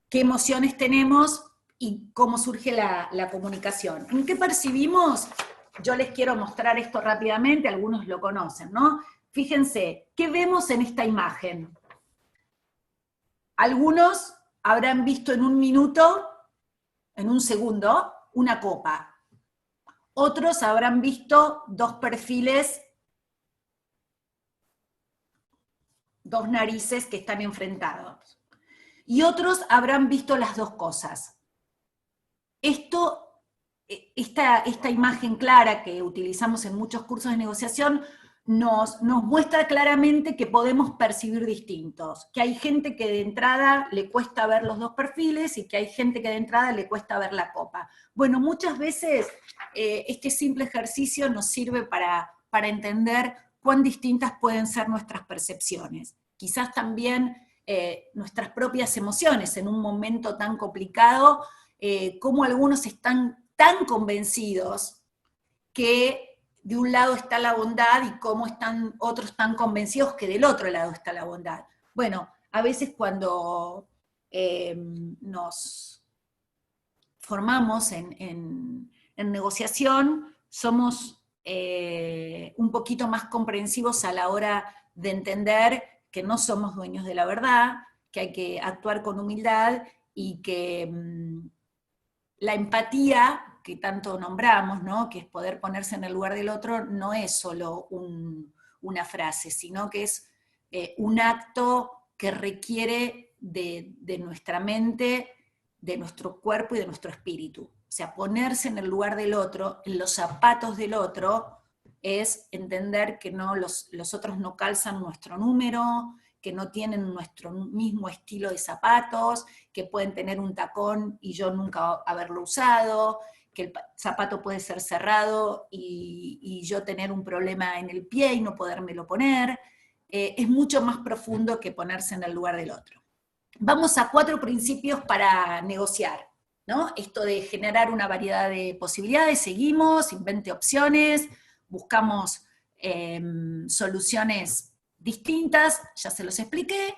qué emociones tenemos y cómo surge la comunicación. ¿En qué percibimos? Yo les quiero mostrar esto rápidamente, algunos lo conocen, ¿no? Fíjense, ¿qué vemos en esta imagen? Algunos habrán visto en un minuto, en un segundo, una copa. Otros habrán visto 2 perfiles, 2 narices que están enfrentados. Y otros habrán visto las 2 cosas. Esta imagen clara que utilizamos en muchos cursos de negociación nos muestra claramente que podemos percibir distintos, que hay gente que de entrada le cuesta ver los 2 perfiles y que hay gente que de entrada le cuesta ver la copa. Bueno, muchas veces este simple ejercicio nos sirve para entender cuán distintas pueden ser nuestras percepciones. Quizás también nuestras propias emociones en un momento tan complicado, cómo algunos están tan convencidos que de un lado está la bondad y cómo están otros tan convencidos que del otro lado está la bondad. Bueno, a veces cuando nos formamos en negociación, somos un poquito más comprensivos a la hora de entender que no somos dueños de la verdad, que hay que actuar con humildad y que la empatía que tanto nombramos, ¿no? Que es poder ponerse en el lugar del otro, no es solo una frase, sino que es un acto que requiere de nuestra mente, de nuestro cuerpo y de nuestro espíritu. O sea, ponerse en el lugar del otro, en los zapatos del otro, es entender que no, los otros no calzan nuestro número, que no tienen nuestro mismo estilo de zapatos, que pueden tener un tacón y yo nunca haberlo usado, que el zapato puede ser cerrado y yo tener un problema en el pie y no podérmelo poner. Es mucho más profundo que ponerse en el lugar del otro. Vamos a 4 principios para negociar, ¿no? Esto de generar una variedad de posibilidades, seguimos, invente opciones, buscamos soluciones distintas, ya se los expliqué.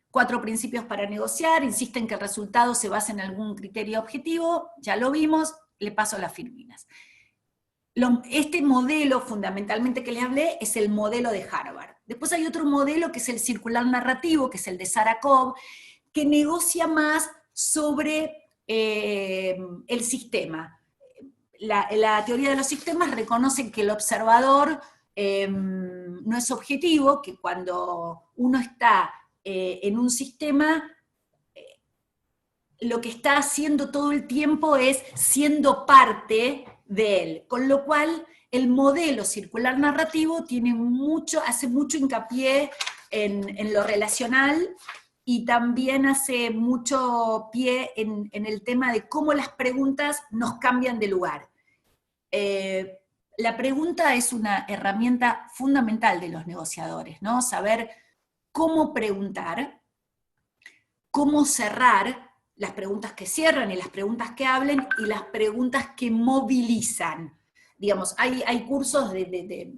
4 principios para negociar, insisten que el resultado se basa en algún criterio objetivo, ya lo vimos, le paso las firminas. Este modelo fundamentalmente que les hablé es el modelo de Harvard. Después hay otro modelo que es el circular narrativo, que es el de Sarah Cobb, que negocia más sobre el sistema. La teoría de los sistemas reconoce que el observador no es objetivo, que cuando uno está en un sistema, lo que está haciendo todo el tiempo es siendo parte de él, con lo cual el modelo circular narrativo hace mucho hincapié en lo relacional y también hace mucho pie en el tema de cómo las preguntas nos cambian de lugar. La pregunta es una herramienta fundamental de los negociadores, ¿no? Saber cómo preguntar, cómo cerrar las preguntas que cierran y las preguntas que hablen y las preguntas que movilizan. Digamos, hay cursos de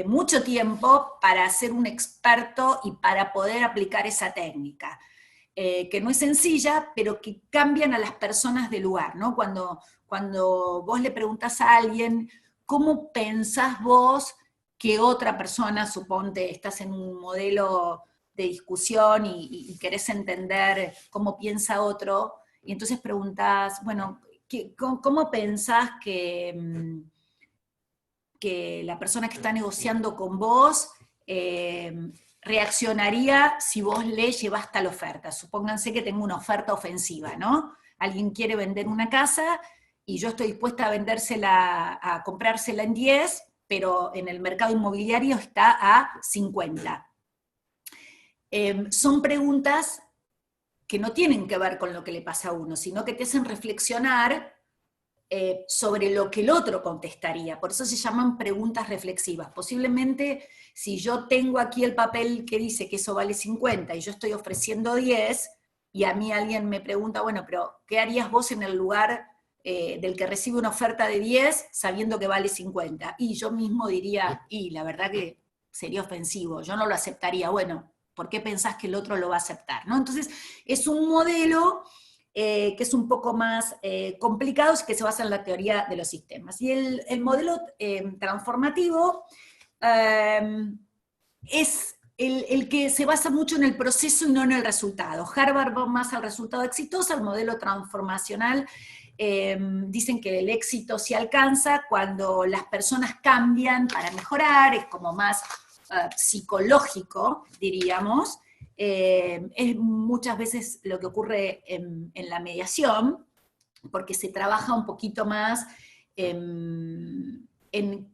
mucho tiempo para ser un experto y para poder aplicar esa técnica, que no es sencilla, pero que cambian a las personas de lugar, ¿no? Cuando vos le preguntás a alguien, ¿cómo pensás vos que otra persona, suponte, estás en un modelo de discusión y querés entender cómo piensa otro, y entonces preguntás, bueno, ¿cómo pensás que la persona que está negociando con vos reaccionaría si vos le llevas tal oferta? Supónganse que tengo una oferta ofensiva, ¿no? Alguien quiere vender una casa y yo estoy dispuesta a comprársela en 10, pero en el mercado inmobiliario está a 50. Son preguntas que no tienen que ver con lo que le pasa a uno, sino que te hacen reflexionar sobre lo que el otro contestaría. Por eso se llaman preguntas reflexivas. Posiblemente, si yo tengo aquí el papel que dice que eso vale 50 y yo estoy ofreciendo 10, y a mí alguien me pregunta, bueno, pero ¿qué harías vos en el lugar del que recibe una oferta de 10 sabiendo que vale 50? Y yo mismo diría, y la verdad que sería ofensivo, yo no lo aceptaría. Bueno, ¿por qué pensás que el otro lo va a aceptar? ¿No? Entonces, es un modelo que es un poco más complicado, que se basa en la teoría de los sistemas. Y el modelo transformativo es el que se basa mucho en el proceso y no en el resultado. Harvard va más al resultado exitoso, el modelo transformacional dicen que el éxito se alcanza cuando las personas cambian para mejorar, es como más psicológico, diríamos. Es muchas veces lo que ocurre en la mediación, porque se trabaja un poquito más en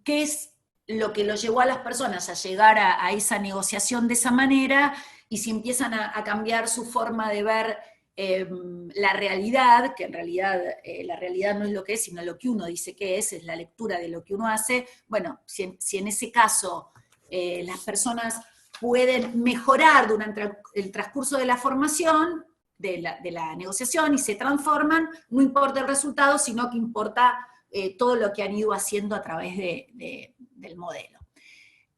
qué es lo que lo llevó a las personas a llegar a esa negociación de esa manera, y si empiezan a cambiar su forma de ver la realidad, que en realidad la realidad no es lo que es, sino lo que uno dice que es la lectura de lo que uno hace. Bueno, si en ese caso las personas pueden mejorar durante el transcurso de la formación, de la negociación, y se transforman, no importa el resultado, sino que importa todo lo que han ido haciendo a través del modelo.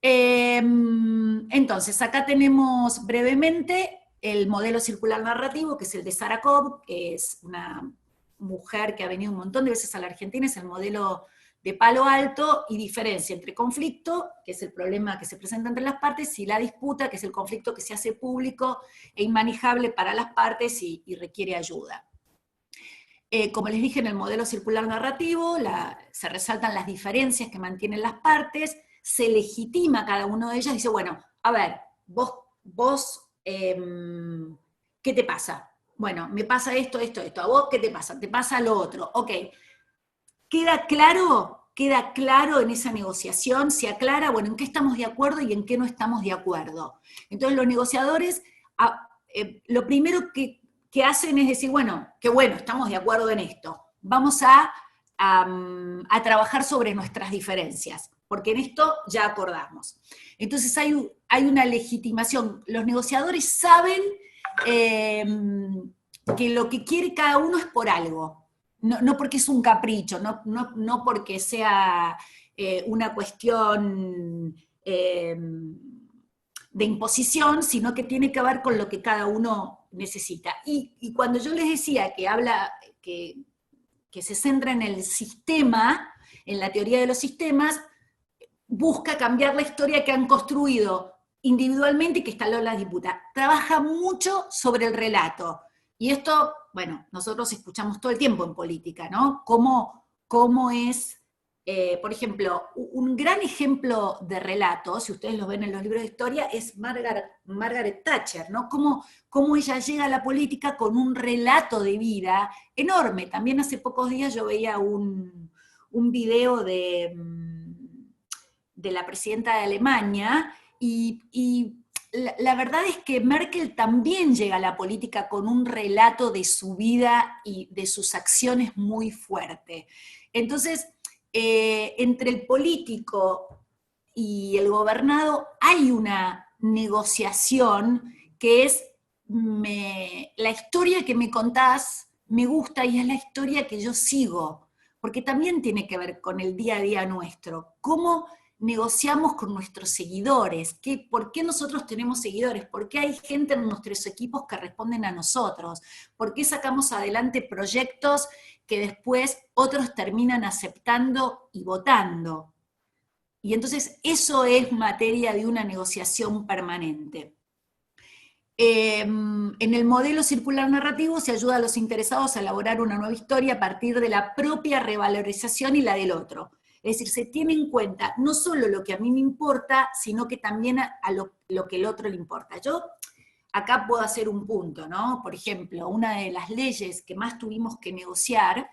Entonces, acá tenemos brevemente el modelo circular narrativo, que es el de Sarah Cobb, que es una mujer que ha venido un montón de veces a la Argentina, es el modelo de Palo Alto, y diferencia entre conflicto, que es el problema que se presenta entre las partes, y la disputa, que es el conflicto que se hace público e inmanejable para las partes y requiere ayuda. Como les dije, en el modelo circular narrativo se resaltan las diferencias que mantienen las partes, se legitima cada uno de ellas, dice, bueno, a ver, vos ¿qué te pasa? Bueno, me pasa esto, ¿a vos qué te pasa? Te pasa lo otro, ok. ¿Queda claro en esa negociación? Se aclara, bueno, en qué estamos de acuerdo y en qué no estamos de acuerdo. Entonces los negociadores, lo primero que hacen es decir, bueno, qué bueno, estamos de acuerdo en esto. Vamos a trabajar sobre nuestras diferencias, porque en esto ya acordamos. Entonces hay una legitimación. Los negociadores saben que lo que quiere cada uno es por algo. No porque es un capricho, no porque sea una cuestión de imposición, sino que tiene que ver con lo que cada uno necesita. Y cuando yo les decía que se centra en el sistema, en la teoría de los sistemas, busca cambiar la historia que han construido individualmente y que instaló la disputa. Trabaja mucho sobre el relato. Y esto, bueno, nosotros escuchamos todo el tiempo en política, ¿no? Cómo es, por ejemplo, un gran ejemplo de relato, si ustedes lo ven en los libros de historia, es Margaret Thatcher, ¿no? Cómo ella llega a la política con un relato de vida enorme. También hace pocos días yo veía un video de la presidenta de Alemania, y la verdad es que Merkel también llega a la política con un relato de su vida y de sus acciones muy fuerte. Entonces, entre el político y el gobernado hay una negociación que es, la historia que me contás me gusta y es la historia que yo sigo, porque también tiene que ver con el día a día nuestro. ¿Cómo negociamos con nuestros seguidores? ¿Por qué nosotros tenemos seguidores? ¿Por qué hay gente en nuestros equipos que responden a nosotros? ¿Por qué sacamos adelante proyectos que después otros terminan aceptando y votando? Y entonces eso es materia de una negociación permanente. En el modelo circular narrativo se ayuda a los interesados a elaborar una nueva historia a partir de la propia revalorización y la del otro. Es decir, se tiene en cuenta no solo lo que a mí me importa, sino que también a lo que el otro le importa. Yo acá puedo hacer un punto, ¿no? Por ejemplo, una de las leyes que más tuvimos que negociar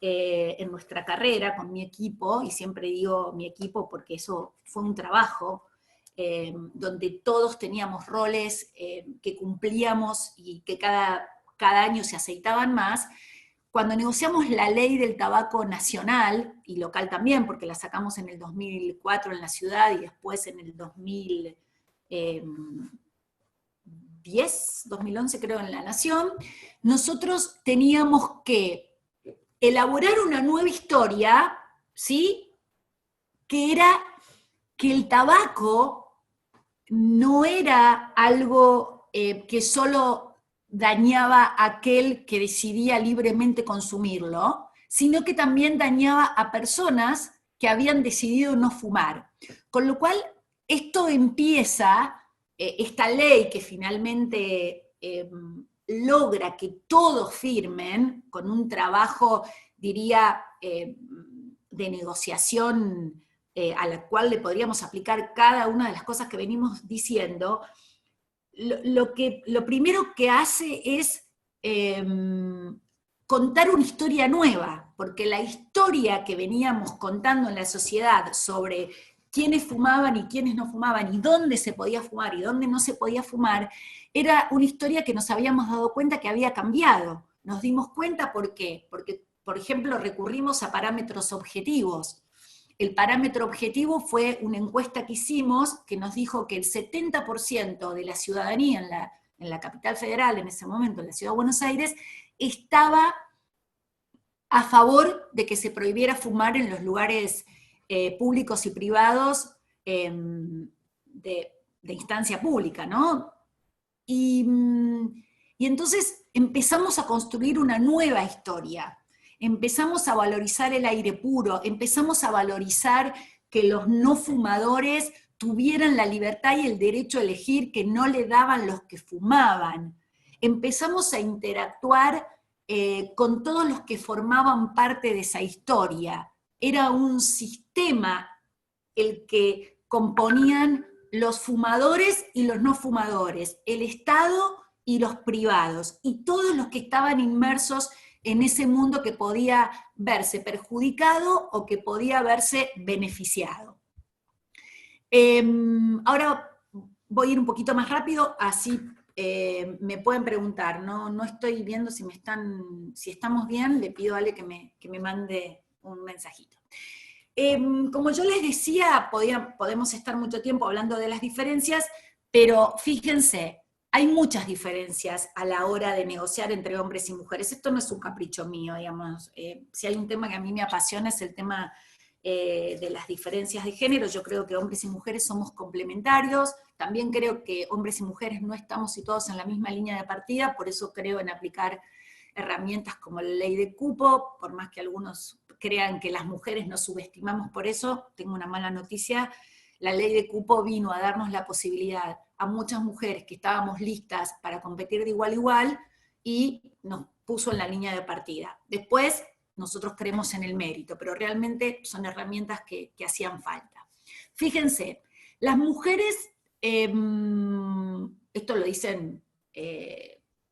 en nuestra carrera con mi equipo, y siempre digo mi equipo porque eso fue un trabajo, donde todos teníamos roles que cumplíamos y que cada año se aceitaban más. cuando negociamos la ley del tabaco nacional, y local también, porque la sacamos en el 2004 en la ciudad y después en el 2011 creo en la nación, nosotros teníamos que elaborar una nueva historia, ¿sí? Que era que el tabaco no era algo que solo dañaba a aquel que decidía libremente consumirlo, sino que también dañaba a personas que habían decidido no fumar. Con lo cual, esto empieza, esta ley que finalmente logra que todos firmen, con un trabajo, diría, de negociación a la cual le podríamos aplicar cada una de las cosas que venimos diciendo, lo primero que hace es contar una historia nueva, porque la historia que veníamos contando en la sociedad sobre quiénes fumaban y quiénes no fumaban, y dónde se podía fumar y dónde no se podía fumar, era una historia que nos habíamos dado cuenta que había cambiado. Nos dimos cuenta, ¿por qué? Porque, por ejemplo, recurrimos a parámetros objetivos. El parámetro objetivo fue una encuesta que hicimos que nos dijo que el 70% de la ciudadanía en la capital federal, en ese momento, en la ciudad de Buenos Aires, estaba a favor de que se prohibiera fumar en los lugares públicos y privados de instancia pública, ¿no? Y entonces empezamos a construir una nueva historia. Empezamos a valorizar el aire puro, empezamos a valorizar que los no fumadores tuvieran la libertad y el derecho a elegir que no le daban los que fumaban. Empezamos a interactuar con todos los que formaban parte de esa historia. Era un sistema el que componían los fumadores y los no fumadores, el Estado y los privados, y todos los que estaban inmersos en ese mundo que podía verse perjudicado o que podía verse beneficiado. Ahora voy a ir un poquito más rápido, así me pueden preguntar, no estoy viendo si estamos bien, le pido a Ale que me mande un mensajito. Como yo les decía, podemos estar mucho tiempo hablando de las diferencias, pero fíjense, hay muchas diferencias a la hora de negociar entre hombres y mujeres. Esto no es un capricho mío, digamos. Si hay un tema que a mí me apasiona es el tema de las diferencias de género. Yo creo que hombres y mujeres somos complementarios. También creo que hombres y mujeres no estamos situados en la misma línea de partida, por eso creo en aplicar herramientas como la ley de cupo, por más que algunos crean que las mujeres nos subestimamos por eso, tengo una mala noticia. La ley de cupo vino a darnos la posibilidad a muchas mujeres que estábamos listas para competir de igual a igual y nos puso en la línea de partida. Después, nosotros creemos en el mérito, pero realmente son herramientas que hacían falta. Fíjense, las mujeres, esto lo dicen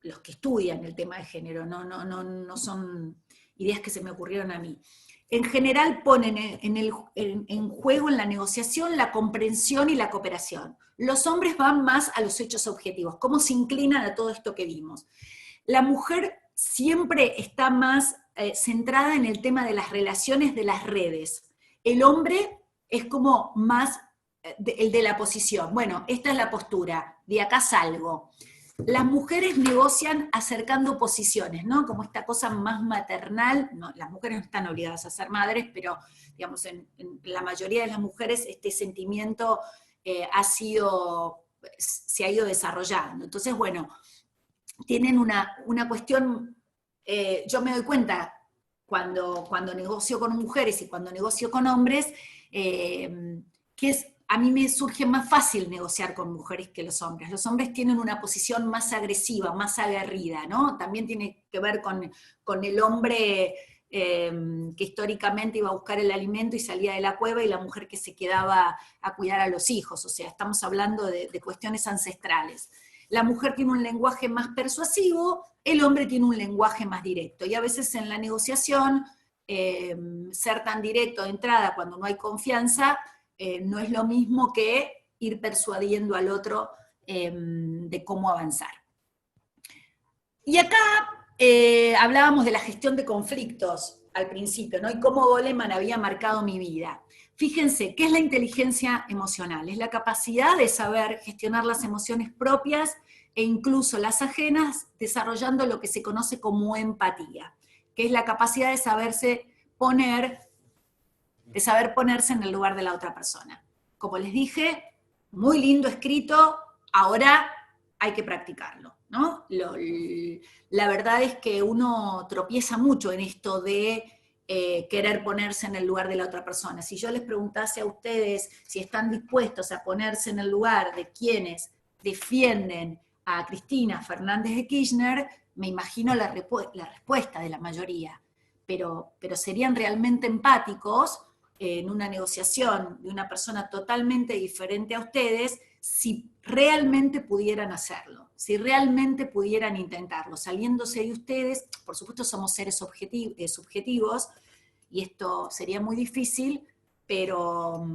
los que estudian el tema de género, no son ideas que se me ocurrieron a mí. En general ponen en juego en la negociación la comprensión y la cooperación. Los hombres van más a los hechos objetivos, cómo se inclinan a todo esto que vimos. La mujer siempre está más centrada en el tema de las relaciones de las redes. El hombre es como más el de la posición. Bueno, esta es la postura, de acá salgo. Las mujeres negocian acercando posiciones, ¿no? Como esta cosa más maternal. No, las mujeres no están obligadas a ser madres, pero digamos, en la mayoría de las mujeres este sentimiento se ha ido desarrollando. Entonces, bueno, tienen una cuestión, yo me doy cuenta cuando negocio con mujeres y cuando negocio con hombres, a mí me surge más fácil negociar con mujeres que los hombres. Los hombres tienen una posición más agresiva, más aguerrida, ¿no? También tiene que ver con el hombre que históricamente iba a buscar el alimento y salía de la cueva, y la mujer que se quedaba a cuidar a los hijos. O sea, estamos hablando de cuestiones ancestrales. La mujer tiene un lenguaje más persuasivo, el hombre tiene un lenguaje más directo. Y a veces en la negociación, ser tan directo de entrada cuando no hay confianza, no es lo mismo que ir persuadiendo al otro de cómo avanzar. Y acá hablábamos de la gestión de conflictos al principio, ¿no? Y cómo Goleman había marcado mi vida. Fíjense, ¿qué es la inteligencia emocional? Es la capacidad de saber gestionar las emociones propias e incluso las ajenas, desarrollando lo que se conoce como empatía, que es la capacidad de saberse poner, de saber ponerse en el lugar de la otra persona. Como les dije, muy lindo escrito, ahora hay que practicarlo, ¿no? La verdad es que uno tropieza mucho en esto de querer ponerse en el lugar de la otra persona. Si yo les preguntase a ustedes si están dispuestos a ponerse en el lugar de quienes defienden a Cristina Fernández de Kirchner, me imagino la respuesta de la mayoría, pero serían realmente empáticos en una negociación de una persona totalmente diferente a ustedes si realmente pudieran hacerlo, si realmente pudieran intentarlo, saliéndose de ustedes. Por supuesto somos seres subjetivos, y esto sería muy difícil, pero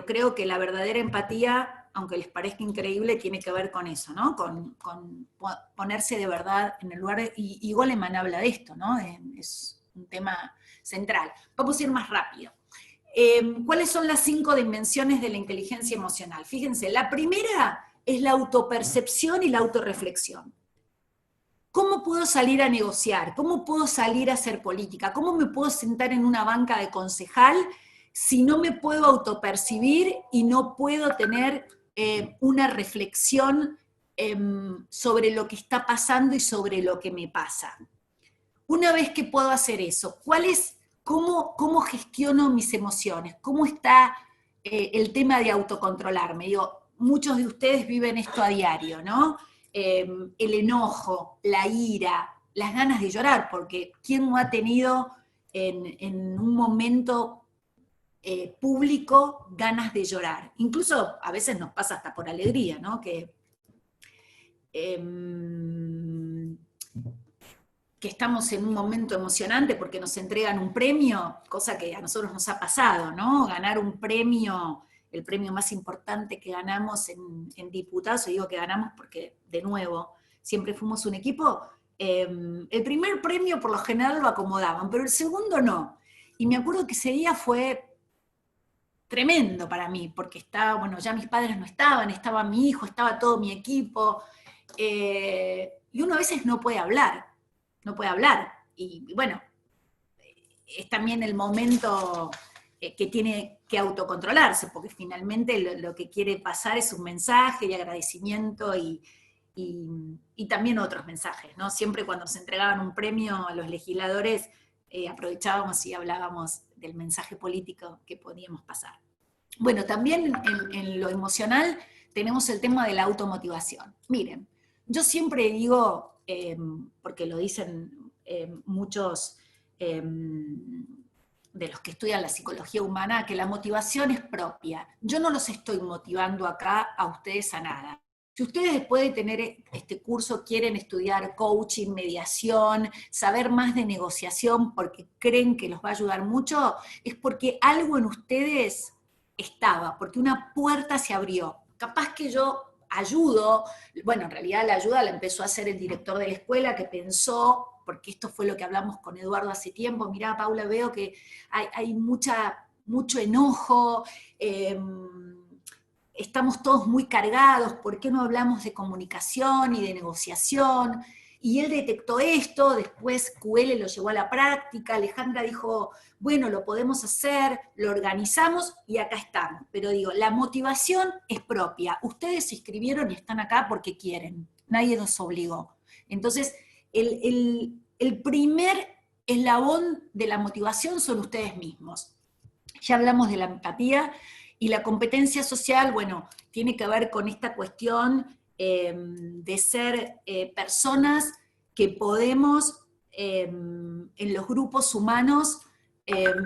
creo que la verdadera empatía, aunque les parezca increíble, tiene que ver con eso, ¿no? Con ponerse de verdad en el lugar, y Goleman habla de esto, ¿no? Es un tema central. Vamos a ir más rápido. ¿Cuáles son las 5 dimensiones de la inteligencia emocional? Fíjense, la primera es la autopercepción y la autorreflexión. ¿Cómo puedo salir a negociar? ¿Cómo puedo salir a hacer política? ¿Cómo me puedo sentar en una banca de concejal si no me puedo autopercibir y no puedo tener una reflexión sobre lo que está pasando y sobre lo que me pasa? Una vez que puedo hacer eso, ¿cómo gestiono mis emociones? ¿Cómo está el tema de autocontrolarme? Digo, muchos de ustedes viven esto a diario, ¿no? El enojo, la ira, las ganas de llorar, porque ¿quién no ha tenido en un momento público ganas de llorar? Incluso a veces nos pasa hasta por alegría, ¿no? Que estamos en un momento emocionante porque nos entregan un premio, cosa que a nosotros nos ha pasado, ¿no? Ganar un premio, el premio más importante que ganamos en diputados, y digo que ganamos porque, de nuevo, siempre fuimos un equipo. El primer premio por lo general lo acomodaban, pero el segundo no. Y me acuerdo que ese día fue tremendo para mí, porque estaba, bueno, ya mis padres no estaban, estaba mi hijo, estaba todo mi equipo, y uno a veces no puede hablar, y bueno, es también el momento que tiene que autocontrolarse, porque finalmente lo que quiere pasar es un mensaje de agradecimiento y también otros mensajes, ¿no? Siempre cuando se entregaban un premio a los legisladores, aprovechábamos y hablábamos del mensaje político que podíamos pasar. Bueno, también en lo emocional tenemos el tema de la automotivación. Miren, yo siempre digo, porque lo dicen muchos de los que estudian la psicología humana, que la motivación es propia. Yo no los estoy motivando acá a ustedes a nada. Si ustedes después de tener este curso quieren estudiar coaching, mediación, saber más de negociación porque creen que los va a ayudar mucho, es porque algo en ustedes estaba, porque una puerta se abrió. Capaz que yo ayudo, bueno, en realidad la ayuda la empezó a hacer el director de la escuela, que pensó, porque esto fue lo que hablamos con Eduardo hace tiempo, mirá, Paula, veo que hay mucho enojo, estamos todos muy cargados, ¿por qué no hablamos de comunicación y de negociación? Y él detectó esto, después QL lo llevó a la práctica, Alejandra dijo, bueno, lo podemos hacer, lo organizamos y acá estamos. Pero digo, la motivación es propia. Ustedes se inscribieron y están acá porque quieren, nadie los obligó. Entonces, el primer eslabón de la motivación son ustedes mismos. Ya hablamos de la empatía, y la competencia social, bueno, tiene que ver con esta cuestión de ser personas que podemos en los grupos humanos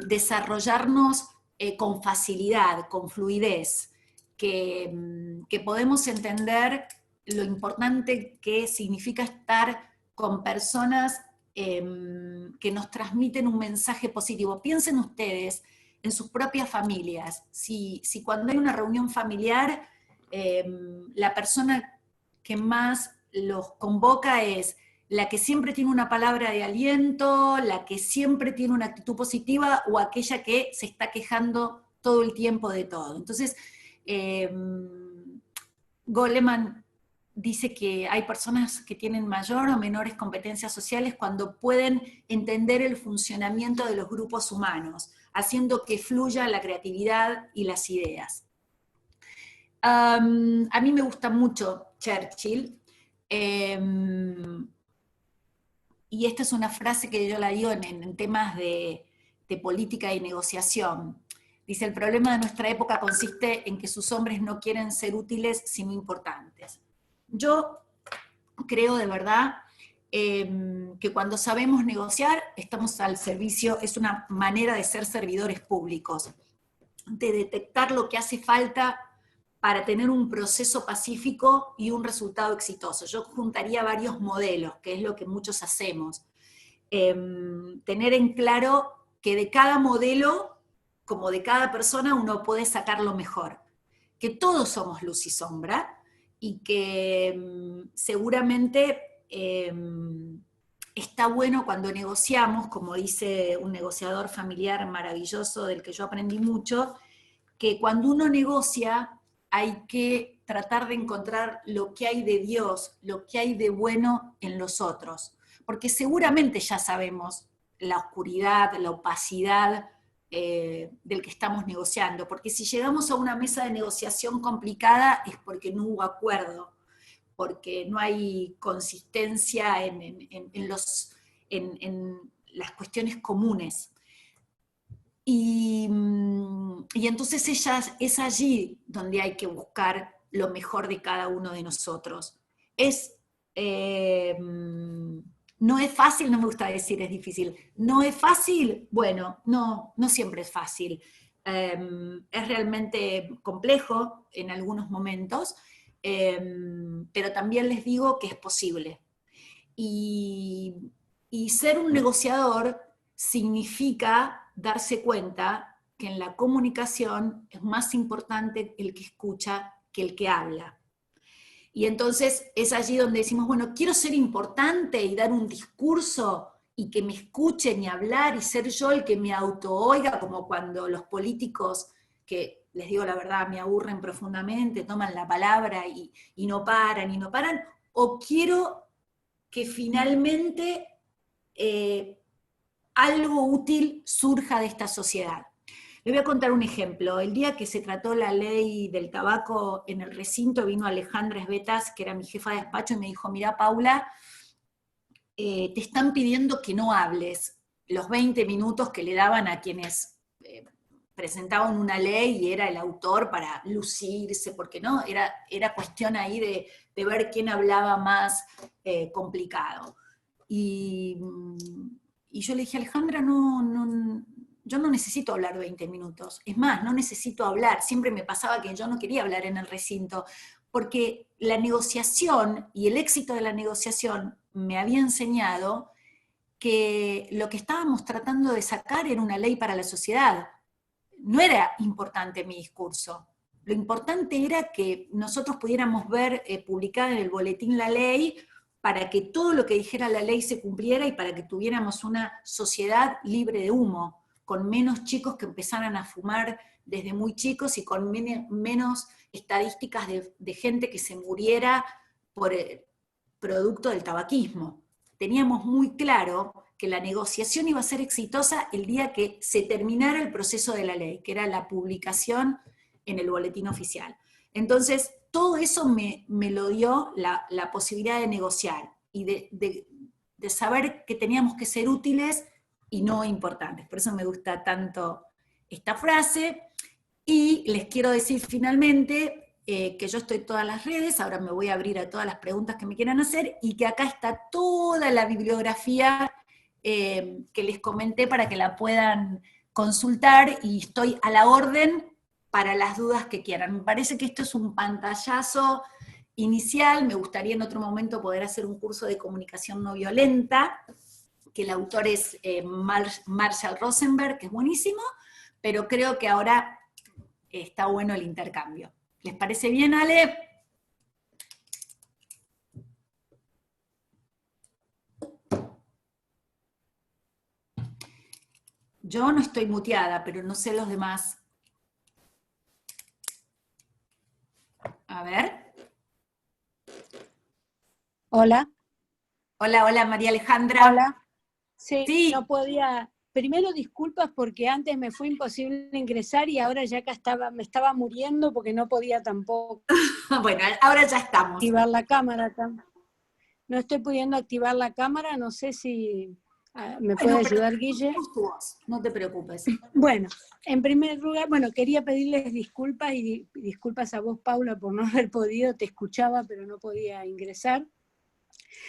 desarrollarnos con facilidad, con fluidez, que podemos entender lo importante que significa estar con personas que nos transmiten un mensaje positivo. Piensen ustedes en sus propias familias. Si cuando hay una reunión familiar, la persona que más los convoca es la que siempre tiene una palabra de aliento, la que siempre tiene una actitud positiva, o aquella que se está quejando todo el tiempo de todo. Entonces, Goleman dice que hay personas que tienen mayor o menores competencias sociales cuando pueden entender el funcionamiento de los grupos humanos, haciendo que fluya la creatividad y las ideas. A mí me gusta mucho Churchill, y esta es una frase que yo la digo en temas de política y negociación. Dice, el problema de nuestra época consiste en que sus hombres no quieren ser útiles sino importantes. Yo creo de verdad que cuando sabemos negociar, estamos al servicio, es una manera de ser servidores públicos, de detectar lo que hace falta para tener un proceso pacífico y un resultado exitoso. Yo juntaría varios modelos, que es lo que muchos hacemos. Tener en claro que de cada modelo, como de cada persona, uno puede sacar lo mejor. Que todos somos luz y sombra, y que seguramente está bueno cuando negociamos, como dice un negociador familiar maravilloso del que yo aprendí mucho, que cuando uno negocia hay que tratar de encontrar lo que hay de Dios, lo que hay de bueno en los otros, porque seguramente ya sabemos la oscuridad, la opacidad del que estamos negociando, porque si llegamos a una mesa de negociación complicada es porque no hubo acuerdo, porque no hay consistencia en las cuestiones comunes. Y entonces es allí donde hay que buscar lo mejor de cada uno de nosotros. No es fácil, no me gusta decir es difícil. ¿No es fácil? Bueno, no siempre es fácil. Es realmente complejo en algunos momentos, pero también les digo que es posible. Y ser un negociador significa darse cuenta que en la comunicación es más importante el que escucha que el que habla. Y entonces es allí donde decimos, bueno, quiero ser importante y dar un discurso y que me escuchen y hablar y ser yo el que me auto-oiga, como cuando los políticos, que les digo la verdad, me aburren profundamente, toman la palabra y no paran y no paran, o quiero que finalmente algo útil surja de esta sociedad. Les voy a contar un ejemplo. El día que se trató la ley del tabaco en el recinto, vino Alejandra Esbetas, que era mi jefa de despacho, y me dijo, mira, Paula, te están pidiendo que no hables los 20 minutos que le daban a quienes presentaban una ley y era el autor para lucirse, porque no, era cuestión ahí de ver quién hablaba más complicado. Y yo le dije, Alejandra, yo no necesito hablar 20 minutos. Es más, no necesito hablar. Siempre me pasaba que yo no quería hablar en el recinto, porque la negociación y el éxito de la negociación me había enseñado que lo que estábamos tratando de sacar era una ley para la sociedad. No era importante mi discurso. Lo importante era que nosotros pudiéramos ver publicada en el boletín la ley, para que todo lo que dijera la ley se cumpliera y para que tuviéramos una sociedad libre de humo, con menos chicos que empezaran a fumar desde muy chicos y con menos estadísticas de gente que se muriera por producto del tabaquismo. Teníamos muy claro que la negociación iba a ser exitosa el día que se terminara el proceso de la ley, que era la publicación en el boletín oficial. Entonces, todo eso me lo dio la posibilidad de negociar y de saber que teníamos que ser útiles y no importantes. Por eso me gusta tanto esta frase. Y les quiero decir finalmente que yo estoy en todas las redes, ahora me voy a abrir a todas las preguntas que me quieran hacer, y que acá está toda la bibliografía que les comenté para que la puedan consultar, y estoy a la orden para las dudas que quieran. Me parece que esto es un pantallazo inicial, me gustaría en otro momento poder hacer un curso de comunicación no violenta, que el autor es Marshall Rosenberg, que es buenísimo, pero creo que ahora está bueno el intercambio. ¿Les parece bien, Ale? Yo no estoy muteada, pero no sé los demás. A ver. Hola. Hola, hola, María Alejandra. Hola. Sí, Sí. no podía. Primero disculpas porque antes me fue imposible ingresar y ahora ya acá me estaba muriendo porque no podía tampoco Bueno, ahora ya estamos. activar la cámara. No estoy pudiendo activar la cámara, no sé si me puede ayudar Guille. Tu voz, no te preocupes. Bueno, en primer lugar, quería pedirles disculpas y disculpas a vos, Paula, por no haber podido, te escuchaba pero no podía ingresar.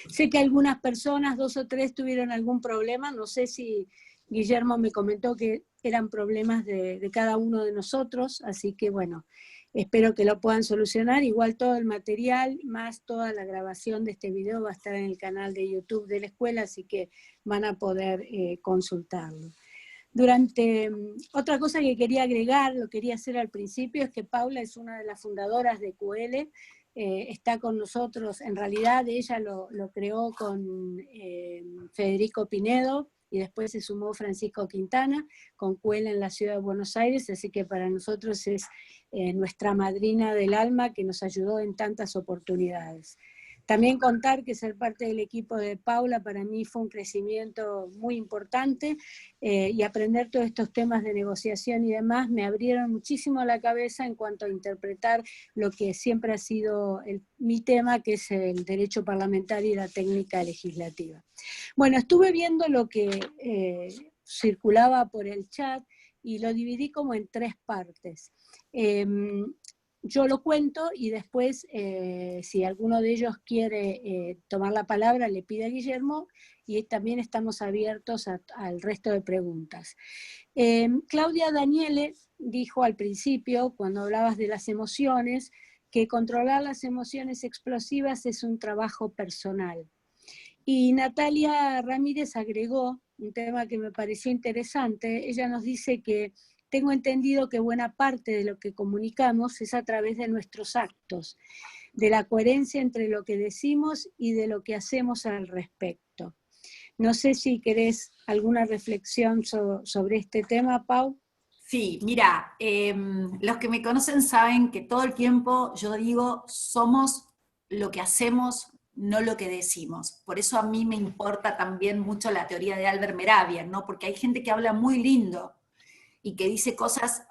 Sé que algunas personas, 2 o 3, tuvieron algún problema, no sé si Guillermo me comentó que eran problemas de cada uno de nosotros, así que bueno, espero que lo puedan solucionar. Igual todo el material, más toda la grabación de este video va a estar en el canal de YouTube de la escuela, así que van a poder consultarlo. Otra cosa que quería agregar, lo quería hacer al principio, es que Paula es una de las fundadoras de QL, está con nosotros, en realidad ella lo creó con Federico Pinedo, y después se sumó Francisco Quintana, con QL en la ciudad de Buenos Aires, así que para nosotros es nuestra madrina del alma que nos ayudó en tantas oportunidades. También contar que ser parte del equipo de Paula para mí fue un crecimiento muy importante, y aprender todos estos temas de negociación y demás me abrieron muchísimo la cabeza en cuanto a interpretar lo que siempre ha sido mi tema, que es el derecho parlamentario y la técnica legislativa. Bueno, estuve viendo lo que circulaba por el chat y lo dividí como en 3 partes. Yo lo cuento y después, si alguno de ellos quiere tomar la palabra, le pide a Guillermo, y también estamos abiertos al resto de preguntas. Claudia Daniele dijo al principio, cuando hablabas de las emociones, que controlar las emociones explosivas es un trabajo personal. Y Natalia Ramírez agregó un tema que me pareció interesante. Ella nos dice que tengo entendido que buena parte de lo que comunicamos es a través de nuestros actos, de la coherencia entre lo que decimos y de lo que hacemos al respecto. No sé si querés alguna reflexión sobre este tema, Pau. Sí, mira, los que me conocen saben que todo el tiempo yo digo, somos lo que hacemos, no lo que decimos. Por eso a mí me importa también mucho la teoría de Albert Mehrabian, ¿no? Porque hay gente que habla muy lindo y que dice cosas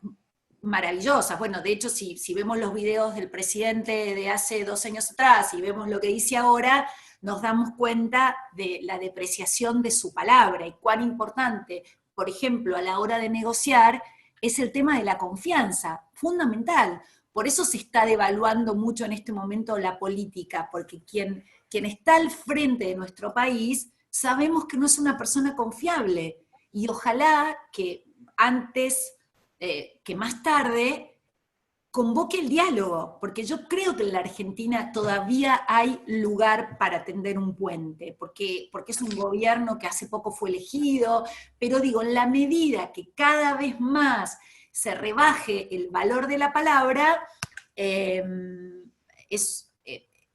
maravillosas. Bueno, de hecho, si vemos los videos del presidente de hace 2 años atrás y vemos lo que dice ahora, nos damos cuenta de la depreciación de su palabra y cuán importante, por ejemplo, a la hora de negociar, es el tema de la confianza, fundamental. Por eso se está devaluando mucho en este momento la política, porque quien está al frente de nuestro país sabemos que no es una persona confiable, y ojalá que antes que más tarde convoque el diálogo, porque yo creo que en la Argentina todavía hay lugar para tender un puente, porque es un gobierno que hace poco fue elegido, pero digo, en la medida que cada vez más se rebaje el valor de la palabra, es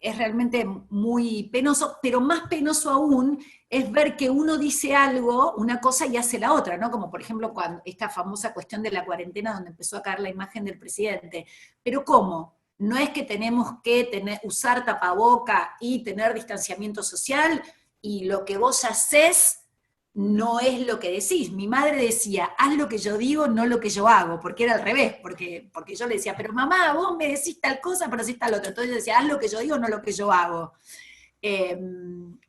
realmente muy penoso, pero más penoso aún es ver que uno dice algo, una cosa, y hace la otra, ¿no? Como por ejemplo cuando esta famosa cuestión de la cuarentena donde empezó a caer la imagen del presidente. Pero ¿cómo? No es que tenemos que usar tapaboca y tener distanciamiento social, y lo que vos hacés no es lo que decís. Mi madre decía, haz lo que yo digo, no lo que yo hago, porque era al revés, porque yo le decía, pero mamá, vos me decís tal cosa, pero decís tal otra. Entonces yo decía, haz lo que yo digo, no lo que yo hago.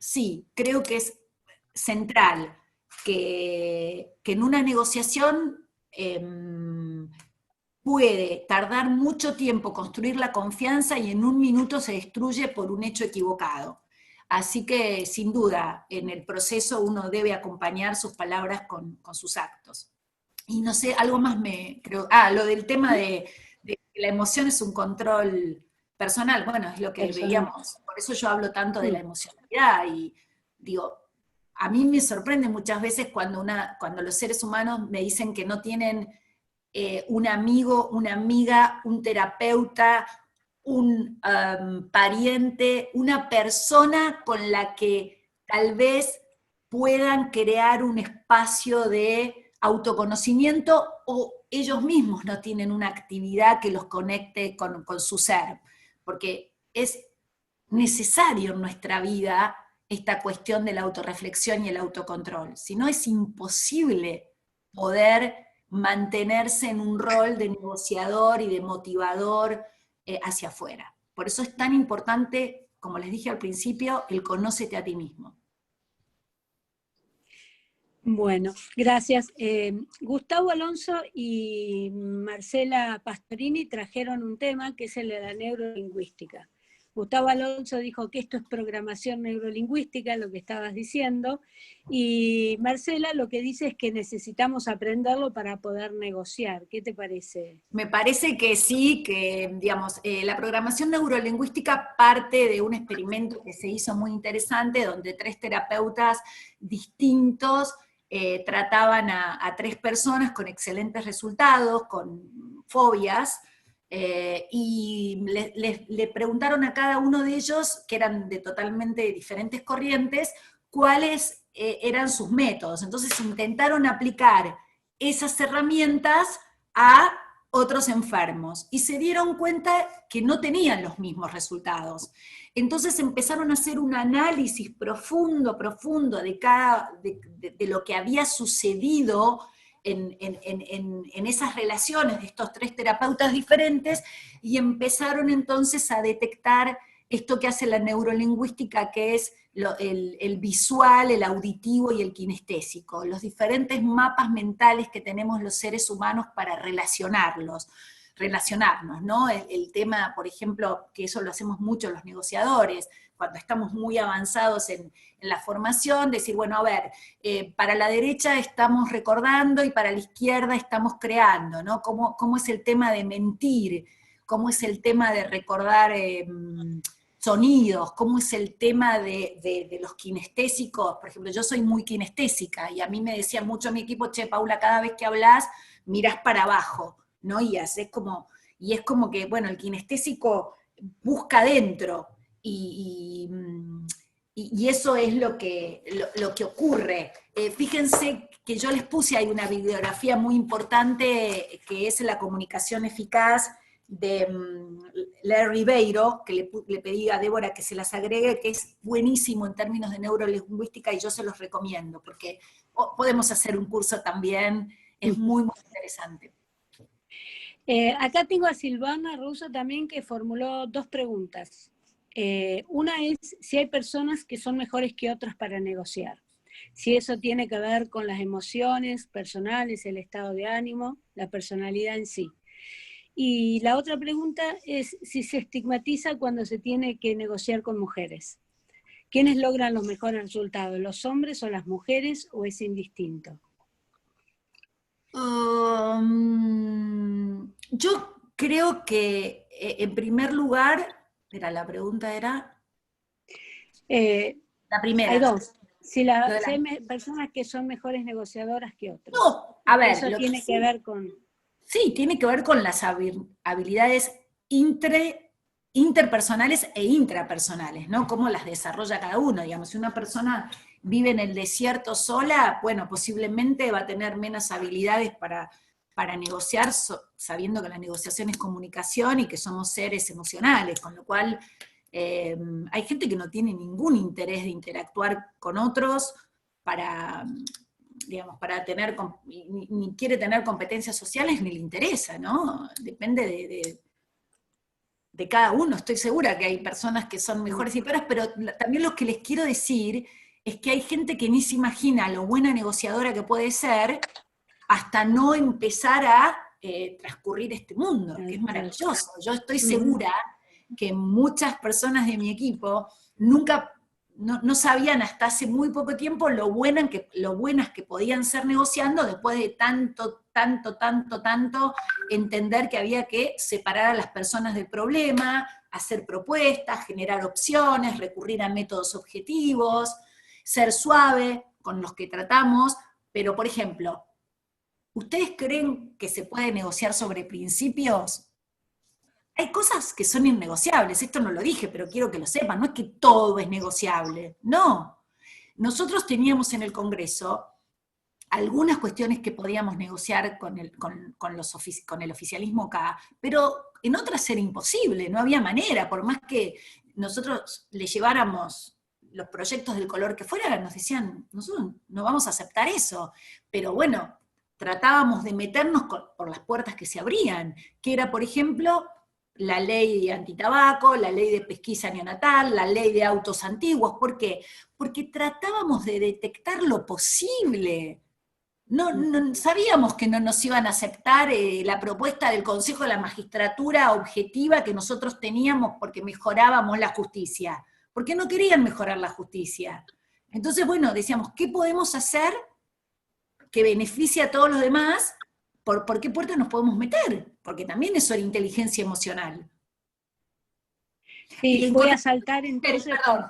Sí, creo que es central que en una negociación puede tardar mucho tiempo construir la confianza y en un minuto se destruye por un hecho equivocado. Así que, sin duda, en el proceso uno debe acompañar sus palabras con sus actos. Y no sé, algo más lo del tema de que la emoción es un control personal. Bueno, es lo que veíamos, por eso yo hablo tanto de la emocionalidad, y digo, a mí me sorprende muchas veces cuando los seres humanos me dicen que no tienen un amigo, una amiga, un terapeuta, un pariente, una persona con la que tal vez puedan crear un espacio de autoconocimiento o ellos mismos no tienen una actividad que los conecte con su ser, porque es necesario en nuestra vida esta cuestión de la autorreflexión y el autocontrol, si no es imposible poder mantenerse en un rol de negociador y de motivador hacia afuera. Por eso es tan importante, como les dije al principio, el conócete a ti mismo. Bueno, gracias. Gustavo Alonso y Marcela Pastorini trajeron un tema que es el de la neurolingüística. Gustavo Alonso dijo que esto es programación neurolingüística, lo que estabas diciendo, y Marcela lo que dice es que necesitamos aprenderlo para poder negociar. ¿Qué te parece? Me parece que sí, que digamos, la programación neurolingüística parte de un experimento que se hizo muy interesante, donde 3 terapeutas distintos trataban a 3 personas con excelentes resultados, con fobias, y le preguntaron a cada uno de ellos, que eran de totalmente diferentes corrientes, cuáles eran sus métodos. Entonces intentaron aplicar esas herramientas a otros enfermos, y se dieron cuenta que no tenían los mismos resultados. Entonces empezaron a hacer un análisis profundo de lo que había sucedido en esas relaciones de estos 3 terapeutas diferentes, y empezaron entonces a detectar esto que hace la neurolingüística, que es el visual, el auditivo y el kinestésico, los diferentes mapas mentales que tenemos los seres humanos para relacionarnos, ¿no? El tema, por ejemplo, que eso lo hacemos mucho los negociadores, cuando estamos muy avanzados en la formación, decir, bueno, a ver, para la derecha estamos recordando y para la izquierda estamos creando, ¿no? ¿Cómo es el tema de mentir? ¿Cómo es el tema de recordar sonidos? ¿Cómo es el tema de los kinestésicos? Por ejemplo, yo soy muy kinestésica, y a mí me decía mucho mi equipo, che, Paula, cada vez que hablas, mirás para abajo, ¿no? Y es como que, bueno, el kinestésico busca adentro, y eso es lo que ocurre. Fíjense que yo les puse ahí una bibliografía muy importante, que es La comunicación eficaz, de Larry Ribeiro, que le pedí a Débora que se las agregue, que es buenísimo en términos de neurolingüística, y yo se los recomiendo, porque podemos hacer un curso también, es muy, muy interesante. Acá tengo a Silvana Russo también, que formuló 2 preguntas. Una es si hay personas que son mejores que otras para negociar, si eso tiene que ver con las emociones personales, el estado de ánimo, la personalidad en sí. Y la otra pregunta es si se estigmatiza cuando se tiene que negociar con mujeres. ¿Quiénes logran los mejores resultados, los hombres o las mujeres, o es indistinto? Yo creo que, en primer lugar, la pregunta era... la primera. Hay 2. Si hay personas que son mejores negociadoras que otras. No, a ver. Eso tiene que ver con... Sí, tiene que ver con las habilidades interpersonales e intrapersonales, ¿no? Cómo las desarrolla cada uno. Digamos, si una persona vive en el desierto sola, bueno, posiblemente va a tener menos habilidades para negociar, sabiendo que la negociación es comunicación y que somos seres emocionales, con lo cual hay gente que no tiene ningún interés de interactuar con otros para tener, ni quiere tener competencias sociales, ni le interesa, ¿no? Depende de cada uno. Estoy segura que hay personas que son mejores y peores, pero también lo que les quiero decir es que hay gente que ni se imagina lo buena negociadora que puede ser hasta no empezar a transcurrir este mundo, que es maravilloso. Yo estoy segura que muchas personas de mi equipo no sabían hasta hace muy poco tiempo lo buenas que podían ser negociando, después de tanto entender que había que separar a las personas del problema, hacer propuestas, generar opciones, recurrir a métodos objetivos, ser suave con los que tratamos. Pero, por ejemplo, ¿ustedes creen que se puede negociar sobre principios? Hay cosas que son innegociables, esto no lo dije, pero quiero que lo sepan, no es que todo es negociable, no. Nosotros teníamos en el Congreso algunas cuestiones que podíamos negociar con el oficialismo acá, pero en otras era imposible, no había manera, por más que nosotros le lleváramos los proyectos del color que fuera, nos decían, nosotros no vamos a aceptar eso, pero bueno, tratábamos de meternos por las puertas que se abrían, que era, por ejemplo, la ley antitabaco, la ley de pesquisa neonatal, la ley de autos antiguos. ¿Por qué? Porque tratábamos de detectar lo posible. No, sabíamos que no nos iban a aceptar la propuesta del Consejo de la Magistratura objetiva que nosotros teníamos porque mejorábamos la justicia, porque no querían mejorar la justicia. Entonces, bueno, decíamos, ¿qué podemos hacer que beneficie a todos los demás? ¿Por qué puerta nos podemos meter? Porque también eso era inteligencia emocional. Sí, voy a saltar entonces. Perdón,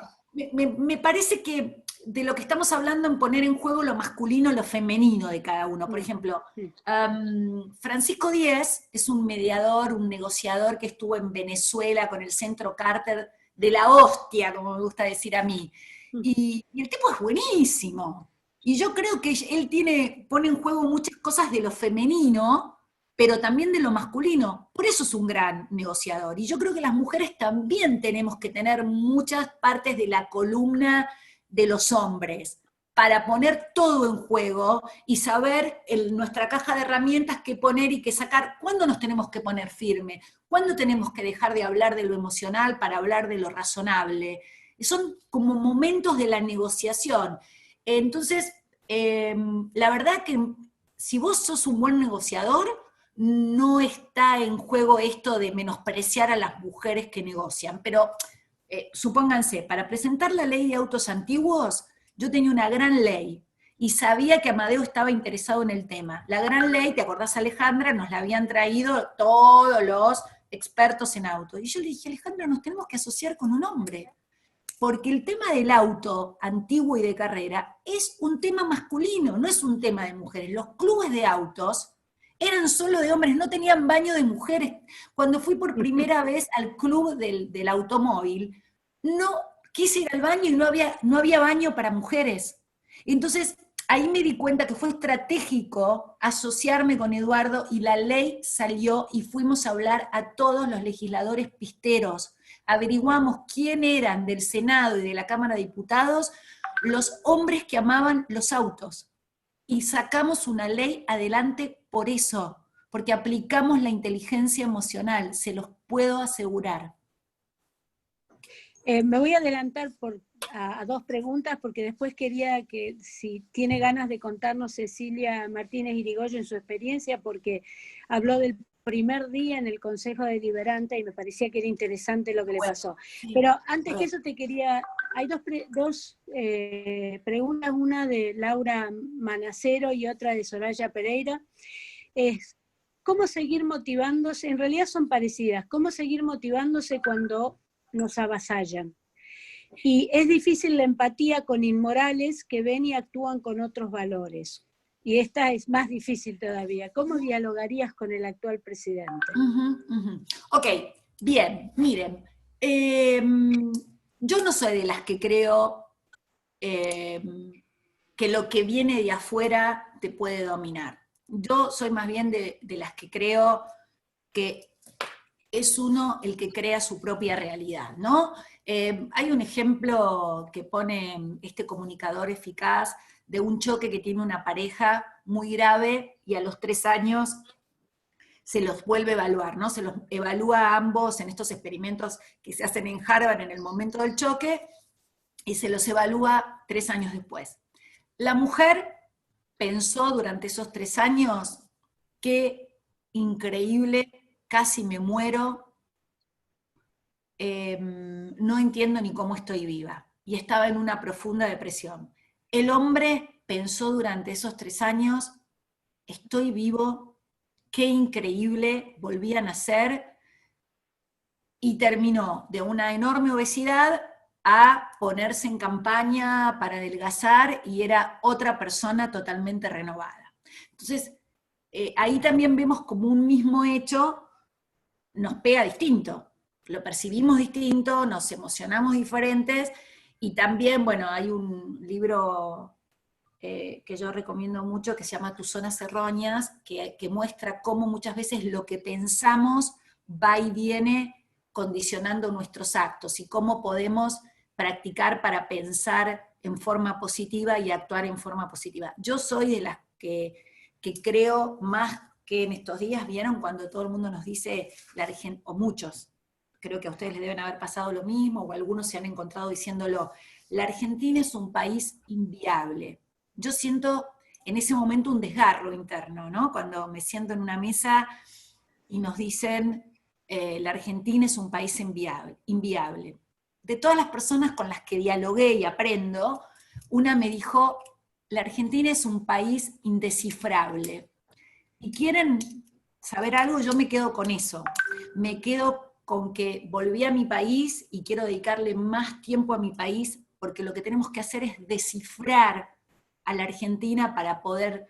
me parece que de lo que estamos hablando en poner en juego lo masculino, lo femenino de cada uno. Por ejemplo, Francisco Díez es un mediador, un negociador que estuvo en Venezuela con el Centro Carter de la hostia, como me gusta decir a mí. Y el tipo es buenísimo. Y yo creo que él pone en juego muchas cosas de lo femenino, pero también de lo masculino. Por eso es un gran negociador. Y yo creo que las mujeres también tenemos que tener muchas partes de la columna de los hombres, para poner todo en juego y saber en nuestra caja de herramientas qué poner y qué sacar, cuándo nos tenemos que poner firme, cuándo tenemos que dejar de hablar de lo emocional para hablar de lo razonable. Son como momentos de la negociación. Entonces, la verdad que si vos sos un buen negociador, no está en juego esto de menospreciar a las mujeres que negocian, pero supónganse, para presentar la ley de autos antiguos, yo tenía una gran ley, y sabía que Amadeo estaba interesado en el tema. La gran ley, ¿te acordás, Alejandra? Nos la habían traído todos los expertos en autos. Y yo le dije, Alejandra, nos tenemos que asociar con un hombre, porque el tema del auto antiguo y de carrera es un tema masculino, no es un tema de mujeres. Los clubes de autos eran solo de hombres, no tenían baño de mujeres. Cuando fui por primera vez al club del automóvil, no quise ir al baño y no había baño para mujeres. Entonces, ahí me di cuenta que fue estratégico asociarme con Eduardo y la ley salió y fuimos a hablar a todos los legisladores pisteros. Averiguamos quién eran del Senado y de la Cámara de Diputados los hombres que amaban los autos. Y sacamos una ley adelante por eso, porque aplicamos la inteligencia emocional, se los puedo asegurar. Me voy a adelantar a dos preguntas, porque después quería que, si tiene ganas de contarnos Cecilia Martínez Irigoyen su experiencia, porque habló del primer día en el Consejo Deliberante y me parecía que era interesante lo que le pasó. Pero antes que eso hay dos preguntas, una de Laura Manacero y otra de Soraya Pereira. Es, ¿cómo seguir motivándose? En realidad son parecidas. ¿Cómo seguir motivándose cuando nos avasallan? Y es difícil la empatía con inmorales que ven y actúan con otros valores. Y esta es más difícil todavía. ¿Cómo dialogarías con el actual presidente? Ok, bien, miren. Yo no soy de las que creo que lo que viene de afuera te puede dominar. Yo soy más bien de las que creo que es uno el que crea su propia realidad, ¿no? Hay un ejemplo que pone este comunicador eficaz de un choque que tiene una pareja muy grave y a los 3 años se los vuelve a evaluar, ¿no? Se los evalúa a ambos en estos experimentos que se hacen en Harvard en el momento del choque y se los evalúa 3 años después. La mujer pensó durante esos 3 años, qué increíble, casi me muero, no entiendo ni cómo estoy viva. Y estaba en una profunda depresión. El hombre pensó durante esos 3 años, estoy vivo, qué increíble, volví a nacer, y terminó de una enorme obesidad a ponerse en campaña para adelgazar y era otra persona totalmente renovada. Entonces, ahí también vemos como un mismo hecho nos pega distinto, lo percibimos distinto, nos emocionamos diferentes, y también, bueno, hay un libro que yo recomiendo mucho, que se llama Tus zonas erróneas, que muestra cómo muchas veces lo que pensamos va y viene condicionando nuestros actos, y cómo podemos practicar para pensar en forma positiva y actuar en forma positiva. Yo soy de las que creo más que en estos días, ¿vieron? Cuando todo el mundo nos dice, o muchos, creo que a ustedes les deben haber pasado lo mismo, o algunos se han encontrado diciéndolo, la Argentina es un país inviable. Yo siento en ese momento un desgarro interno, ¿no? Cuando me siento en una mesa y nos dicen, la Argentina es un país inviable. De todas las personas con las que dialogué y aprendo, una me dijo, la Argentina es un país indescifrable. Y quieren saber algo, yo me quedo con eso. Me quedo con que volví a mi país y quiero dedicarle más tiempo a mi país, porque lo que tenemos que hacer es descifrar a la Argentina para poder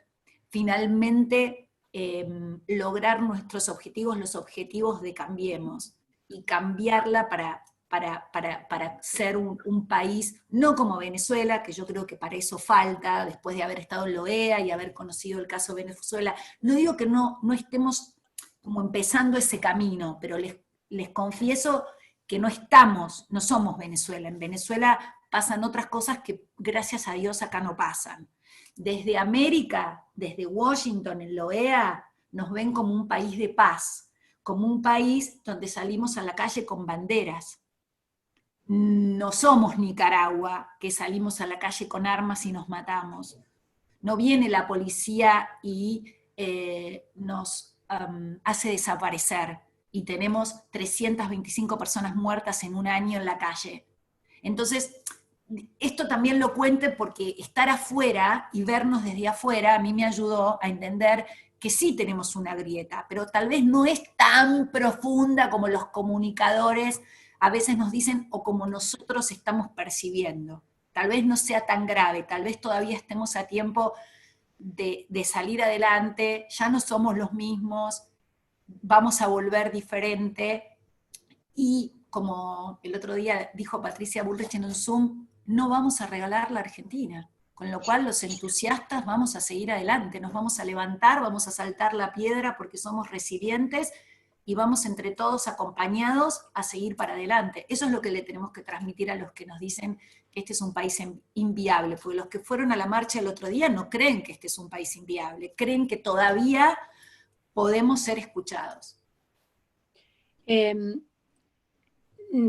finalmente lograr nuestros objetivos, los objetivos de Cambiemos, y cambiarla para ser un país, no como Venezuela, que yo creo que para eso falta, después de haber estado en la OEA y haber conocido el caso de Venezuela. No digo que no estemos como empezando ese camino, pero les confieso que no somos Venezuela. En Venezuela pasan otras cosas que gracias a Dios acá no pasan. Desde América, desde Washington, en la OEA, nos ven como un país de paz, como un país donde salimos a la calle con banderas. No somos Nicaragua, que salimos a la calle con armas y nos matamos. No viene la policía y nos hace desaparecer, y tenemos 325 personas muertas en un año en la calle. Entonces, esto también lo cuento porque estar afuera y vernos desde afuera a mí me ayudó a entender que sí tenemos una grieta, pero tal vez no es tan profunda como los comunicadores a veces nos dicen, o como nosotros estamos percibiendo. Tal vez no sea tan grave, tal vez todavía estemos a tiempo de salir adelante, ya no somos los mismos, vamos a volver diferente, y como el otro día dijo Patricia Bullrich en un Zoom, no vamos a regalar la Argentina, con lo cual los entusiastas vamos a seguir adelante, nos vamos a levantar, vamos a saltar la piedra porque somos resilientes, y vamos entre todos acompañados a seguir para adelante. Eso es lo que le tenemos que transmitir a los que nos dicen que este es un país inviable, porque los que fueron a la marcha el otro día no creen que este es un país inviable, creen que todavía podemos ser escuchados.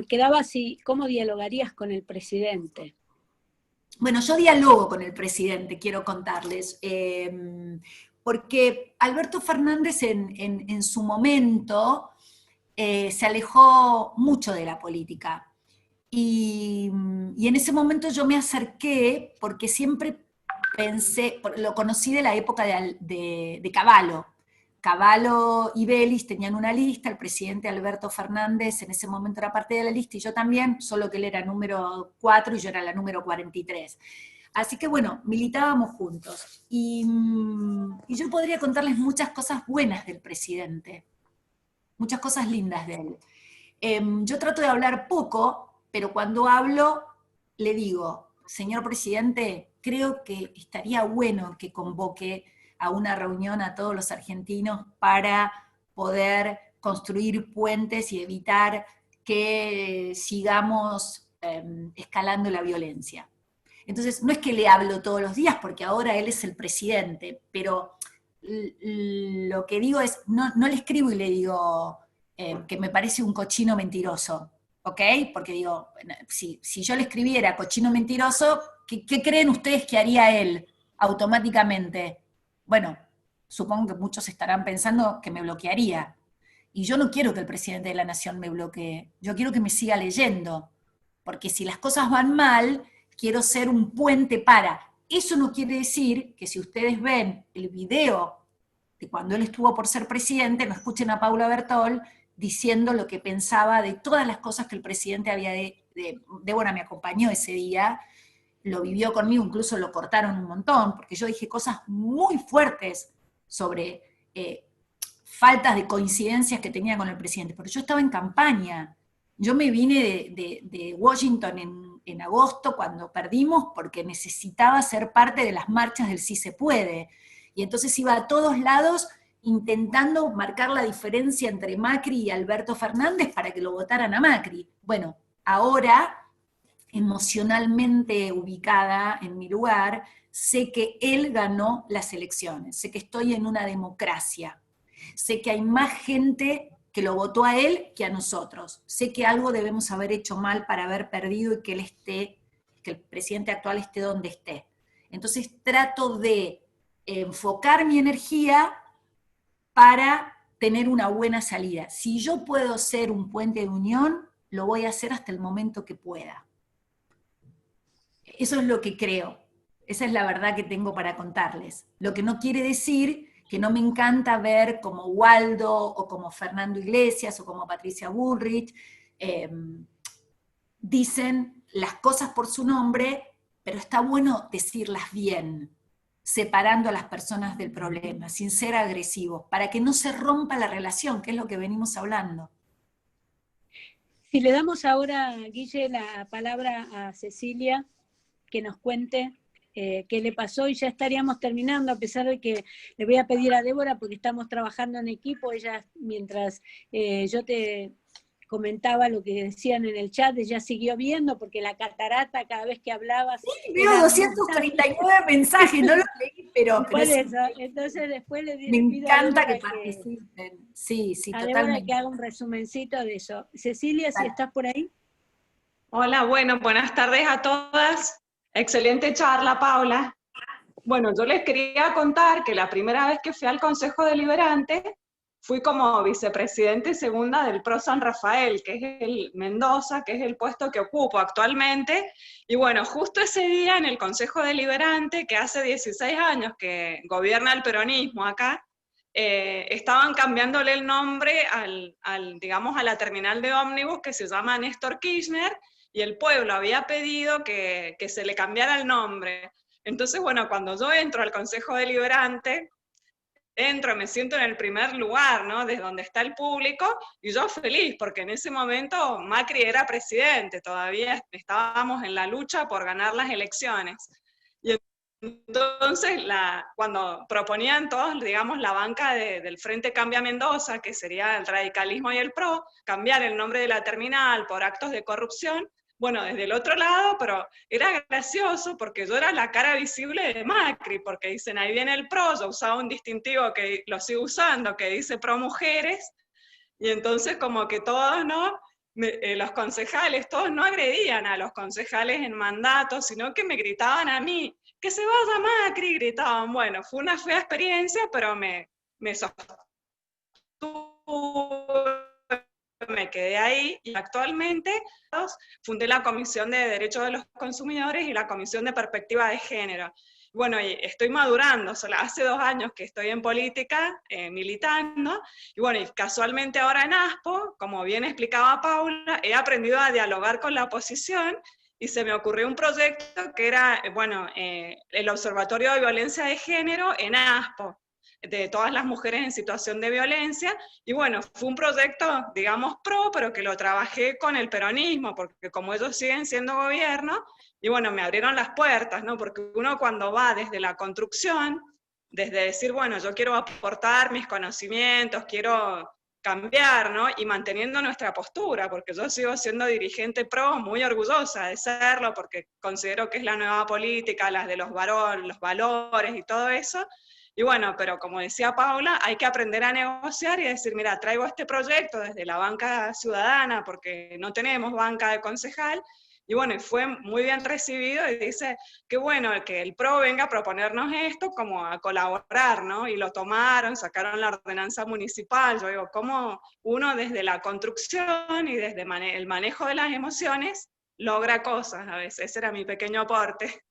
Quedaba así, ¿cómo dialogarías con el presidente? Bueno, yo dialogo con el presidente, quiero contarles, porque Alberto Fernández en su momento se alejó mucho de la política. Y en ese momento yo me acerqué porque siempre pensé, lo conocí de la época de Cavallo. Cavallo y Vélez tenían una lista, el presidente Alberto Fernández en ese momento era parte de la lista, y yo también, solo que él era número 4 y yo era la número 43. Así que bueno, militábamos juntos. Y yo podría contarles muchas cosas buenas del presidente, muchas cosas lindas de él. Yo trato de hablar poco, pero cuando hablo le digo, señor presidente, creo que estaría bueno que convoque a una reunión a todos los argentinos para poder construir puentes y evitar que sigamos escalando la violencia. Entonces, no es que le hablo todos los días, porque ahora él es el presidente, pero lo que digo es, no le escribo y le digo que me parece un cochino mentiroso, ¿ok? Porque digo, si yo le escribiera cochino mentiroso, ¿qué creen ustedes que haría él automáticamente? Bueno, supongo que muchos estarán pensando que me bloquearía. Y yo no quiero que el presidente de la Nación me bloquee, yo quiero que me siga leyendo, porque si las cosas van mal, quiero ser un puente para. Eso no quiere decir que si ustedes ven el video de cuando él estuvo por ser presidente, no escuchen a Paula Bertol diciendo lo que pensaba de todas las cosas que el presidente había Débora me acompañó ese día, lo vivió conmigo, incluso lo cortaron un montón, porque yo dije cosas muy fuertes sobre faltas de coincidencias que tenía con el presidente, pero yo estaba en campaña, yo me vine de Washington en agosto cuando perdimos porque necesitaba ser parte de las marchas del Sí se puede. Y entonces iba a todos lados intentando marcar la diferencia entre Macri y Alberto Fernández para que lo votaran a Macri. Bueno, ahora, emocionalmente ubicada en mi lugar, sé que él ganó las elecciones, sé que estoy en una democracia, sé que hay más gente que lo votó a él que a nosotros, sé que algo debemos haber hecho mal para haber perdido y que que el presidente actual esté donde esté. Entonces trato de enfocar mi energía para tener una buena salida. Si yo puedo ser un puente de unión, lo voy a hacer hasta el momento que pueda. Eso es lo que creo. Esa es la verdad que tengo para contarles. Lo que no quiere decir que no me encanta ver como Waldo, o como Fernando Iglesias, o como Patricia Bullrich, dicen las cosas por su nombre, pero está bueno decirlas bien, separando a las personas del problema, sin ser agresivos, para que no se rompa la relación, que es lo que venimos hablando. Si le damos ahora, Guille, la palabra a Cecilia, que nos cuente qué le pasó, y ya estaríamos terminando, a pesar de que le voy a pedir a Débora, porque estamos trabajando en equipo, ella, mientras yo te comentaba lo que decían en el chat, ella siguió viendo, porque la catarata cada vez que hablabas... Sí, veo 239 mensajes, no los leí, pero por sí, eso, entonces después le me pido a encanta Débora que participen. Sí, a Débora totalmente. que haga un resumencito de eso. Cecilia, si estás por ahí. Hola, bueno, buenas tardes a todas. Excelente charla, Paula. Bueno, yo les quería contar que la primera vez que fui al Consejo Deliberante, fui como vicepresidente segunda del PRO San Rafael, que es el Mendoza, que es el puesto que ocupo actualmente. Y bueno, justo ese día en el Consejo Deliberante, que hace 16 años que gobierna el peronismo acá, estaban cambiándole el nombre digamos, a la terminal de ómnibus que se llama Néstor Kirchner, y el pueblo había pedido que se le cambiara el nombre. Entonces, bueno, cuando yo entro al Consejo Deliberante, me siento en el primer lugar, ¿no? Desde donde está el público, y yo feliz, porque en ese momento Macri era presidente, todavía estábamos en la lucha por ganar las elecciones. Y entonces, cuando proponían todos, digamos, la banca del Frente Cambia Mendoza, que sería el radicalismo y el PRO, cambiar el nombre de la terminal por actos de corrupción, bueno, desde el otro lado, pero era gracioso porque yo era la cara visible de Macri, porque dicen, ahí viene el PRO, yo usaba un distintivo que lo sigo usando, que dice PRO Mujeres, y entonces como que todos, ¿no? Los concejales, todos no agredían a los concejales en mandato, sino que me gritaban a mí, que se vaya Macri, gritaban. Bueno, fue una fea experiencia, pero me sostuve, me quedé ahí, y actualmente fundé la Comisión de Derechos de los Consumidores y la Comisión de Perspectiva de Género. Bueno, y estoy madurando, hace 2 años que estoy en política, militando, y bueno, y casualmente ahora en ASPO, como bien explicaba Paula, he aprendido a dialogar con la oposición, y se me ocurrió un proyecto que era, bueno, el Observatorio de Violencia de Género en ASPO, de todas las mujeres en situación de violencia, y bueno, fue un proyecto, digamos, pro, pero que lo trabajé con el peronismo, porque como ellos siguen siendo gobierno, y bueno, me abrieron las puertas, ¿no? Porque uno cuando va desde la construcción, desde decir, bueno, yo quiero aportar mis conocimientos, quiero cambiar, ¿no? Y manteniendo nuestra postura, porque yo sigo siendo dirigente pro, muy orgullosa de serlo, porque considero que es la nueva política, las de los valores y todo eso. Y bueno, pero como decía Paula, hay que aprender a negociar y decir, mira, traigo este proyecto desde la banca ciudadana, porque no tenemos banca de concejal, y bueno, fue muy bien recibido, y dice, qué bueno que el PRO venga a proponernos esto, como a colaborar, ¿no? Y lo tomaron, sacaron la ordenanza municipal. Yo digo, cómo uno desde la construcción y desde el manejo de las emociones logra cosas a veces. Ese era mi pequeño aporte.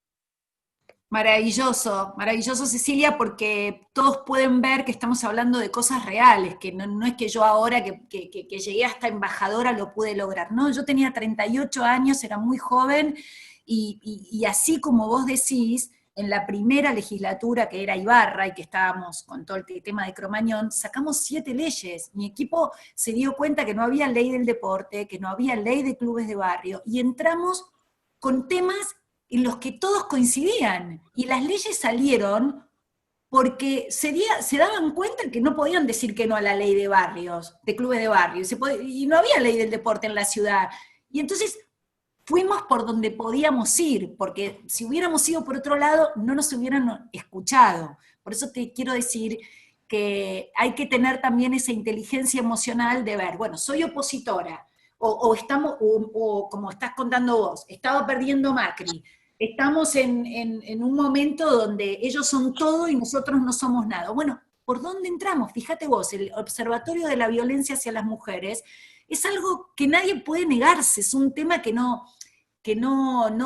Maravilloso, maravilloso, Cecilia, porque todos pueden ver que estamos hablando de cosas reales, que no es que yo ahora que llegué hasta embajadora lo pude lograr. No, yo tenía 38 años, era muy joven, y así como vos decís, en la primera legislatura, que era Ibarra, y que estábamos con todo el tema de Cromañón, sacamos 7 leyes. Mi equipo se dio cuenta que no había ley del deporte, que no había ley de clubes de barrio, y entramos con temas en los que todos coincidían, y las leyes salieron porque se daban cuenta que no podían decir que no a la ley de barrios, de clubes de barrios, y no había ley del deporte en la ciudad. Y entonces fuimos por donde podíamos ir, porque si hubiéramos ido por otro lado, no nos hubieran escuchado. Por eso te quiero decir que hay que tener también esa inteligencia emocional de ver, bueno, soy opositora, o como estás contando vos, estaba perdiendo Macri, estamos en un momento donde ellos son todo y nosotros no somos nada. Bueno, ¿por dónde entramos? Fíjate vos, el Observatorio de la Violencia hacia las Mujeres es algo que nadie puede negarse, es un tema que no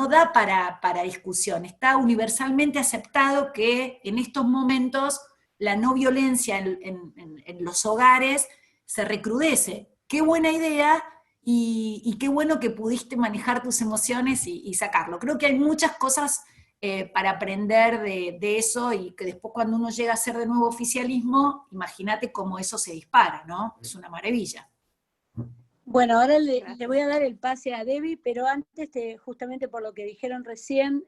da para discusión. Está universalmente aceptado que en estos momentos la no violencia en los hogares se recrudece. Qué buena idea, y qué bueno que pudiste manejar tus emociones y sacarlo. Creo que hay muchas cosas para aprender de eso, y que después cuando uno llega a ser de nuevo oficialismo, imagínate cómo eso se dispara, ¿no? Es una maravilla. Bueno, ahora le voy a dar el pase a Debbie, pero antes, justamente por lo que dijeron recién,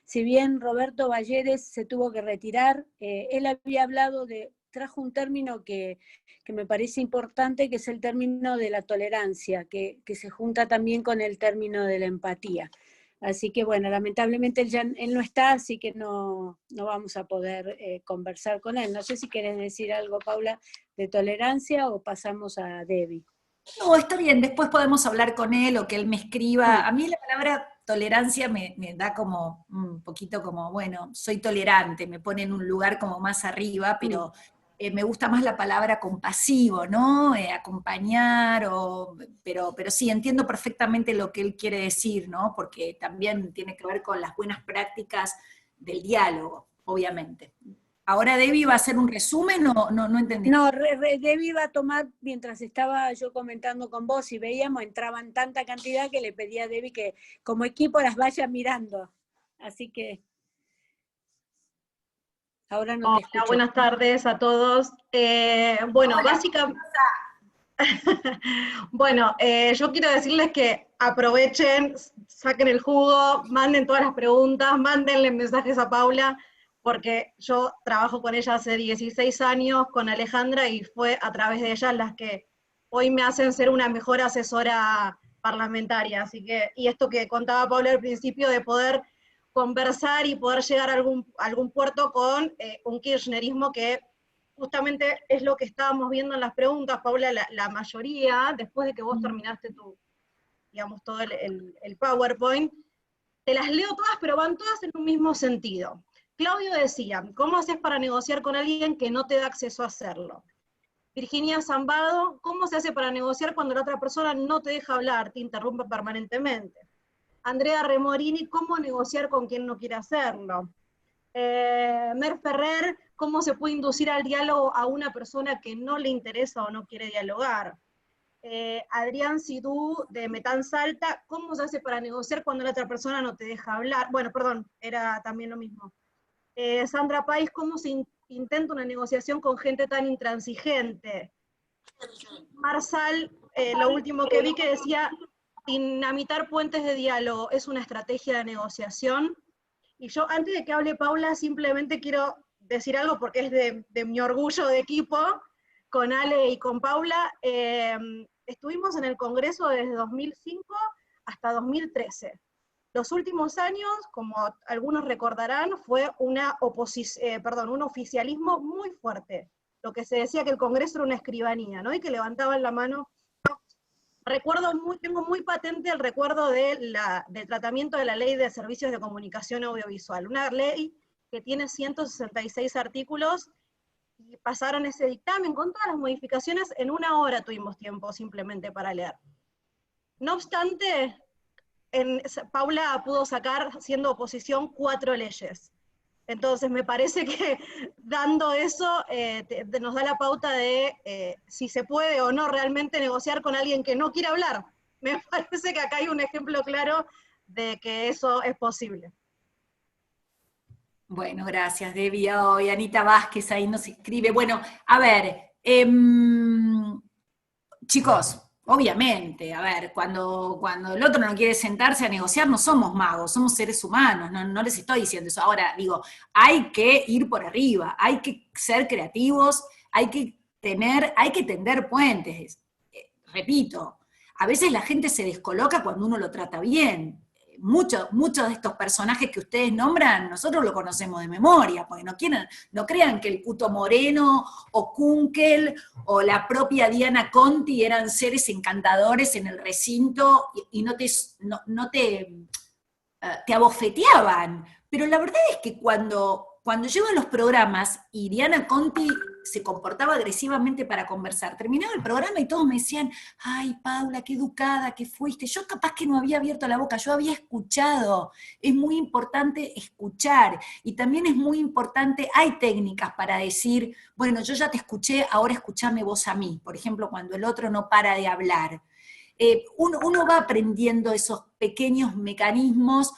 si bien Roberto Balleres se tuvo que retirar, él había hablado trajo un término que me parece importante, que es el término de la tolerancia, que se junta también con el término de la empatía. Así que bueno, lamentablemente él no está, así que no vamos a poder conversar con él. No sé si querés decir algo, Paula, de tolerancia, o pasamos a Debbie. No, está bien, después podemos hablar con él o que él me escriba. A mí la palabra tolerancia me da como un poquito como, bueno, soy tolerante, me pone en un lugar como más arriba, pero me gusta más la palabra compasivo, ¿no? Acompañar, pero sí, entiendo perfectamente lo que él quiere decir, ¿no? Porque también tiene que ver con las buenas prácticas del diálogo, obviamente. ¿Ahora Debbie va a hacer un resumen o no entendí? No, Debbie iba a tomar, mientras estaba yo comentando con vos y veíamos, entraban tanta cantidad que le pedí a Debbie que como equipo las vaya mirando. Así que ahora no te escucho. Buenas tardes a todos. Bueno, básicamente... Bueno, yo quiero decirles que aprovechen, saquen el jugo, manden todas las preguntas, mándenle mensajes a Paula, porque yo trabajo con ella hace 16 años, con Alejandra, y fue a través de ellas las que hoy me hacen ser una mejor asesora parlamentaria. Así que, y esto que contaba Paula al principio, de poder conversar y poder llegar a algún puerto con un kirchnerismo que justamente es lo que estábamos viendo en las preguntas, Paula, la mayoría, después de que vos terminaste digamos, todo el PowerPoint, te las leo todas, pero van todas en un mismo sentido. Claudio decía, ¿cómo haces para negociar con alguien que no te da acceso a hacerlo? Virginia Zambado, ¿cómo se hace para negociar cuando la otra persona no te deja hablar, te interrumpe permanentemente? Andrea Remorini, ¿cómo negociar con quien no quiere hacerlo? Mer Ferrer, ¿cómo se puede inducir al diálogo a una persona que no le interesa o no quiere dialogar? Adrián Sidú, de Metán Salta, ¿cómo se hace para negociar cuando la otra persona no te deja hablar? Bueno, perdón, era también lo mismo. Sandra Pais, ¿cómo se intenta una negociación con gente tan intransigente? Marsal, lo último que vi que decía, dinamitar puentes de diálogo es una estrategia de negociación. Y yo, antes de que hable Paula, simplemente quiero decir algo, porque es de mi orgullo de equipo, con Ale y con Paula. Estuvimos en el Congreso desde 2005 hasta 2013. Los últimos años, como algunos recordarán, fue un oficialismo muy fuerte. Lo que se decía que el Congreso era una escribanía, ¿no? Y que levantaban la mano. Tengo muy patente el recuerdo del tratamiento de la Ley de Servicios de Comunicación Audiovisual, una ley que tiene 166 artículos, y pasaron ese dictamen con todas las modificaciones, en una hora tuvimos tiempo simplemente para leer. No obstante, Paula pudo sacar, siendo oposición, 4 leyes. Entonces me parece que dando eso nos da la pauta de si se puede o no realmente negociar con alguien que no quiere hablar. Me parece que acá hay un ejemplo claro de que eso es posible. Bueno, gracias, Debbie. Y Anita Vázquez ahí nos escribe. Bueno, a ver, chicos, Obviamente, a ver, cuando el otro no quiere sentarse a negociar, no somos magos, somos seres humanos, no les estoy diciendo eso. Ahora, digo, hay que ir por arriba, hay que ser creativos, hay que tender puentes. Repito, a veces la gente se descoloca cuando uno lo trata bien. Muchos de estos personajes que ustedes nombran, nosotros lo conocemos de memoria, porque no crean que el Cuto Moreno, o Kunkel, o la propia Diana Conti eran seres encantadores en el recinto y te abofeteaban. Pero la verdad es que cuando llego a los programas y Diana Conti se comportaba agresivamente para conversar, terminaba el programa y todos me decían, ay, Paula, qué educada que fuiste. Yo capaz que no había abierto la boca, yo había escuchado. Es muy importante escuchar, y también es muy importante, hay técnicas para decir, bueno, yo ya te escuché, ahora escuchame vos a mí. Por ejemplo, cuando el otro no para de hablar. Uno va aprendiendo esos pequeños mecanismos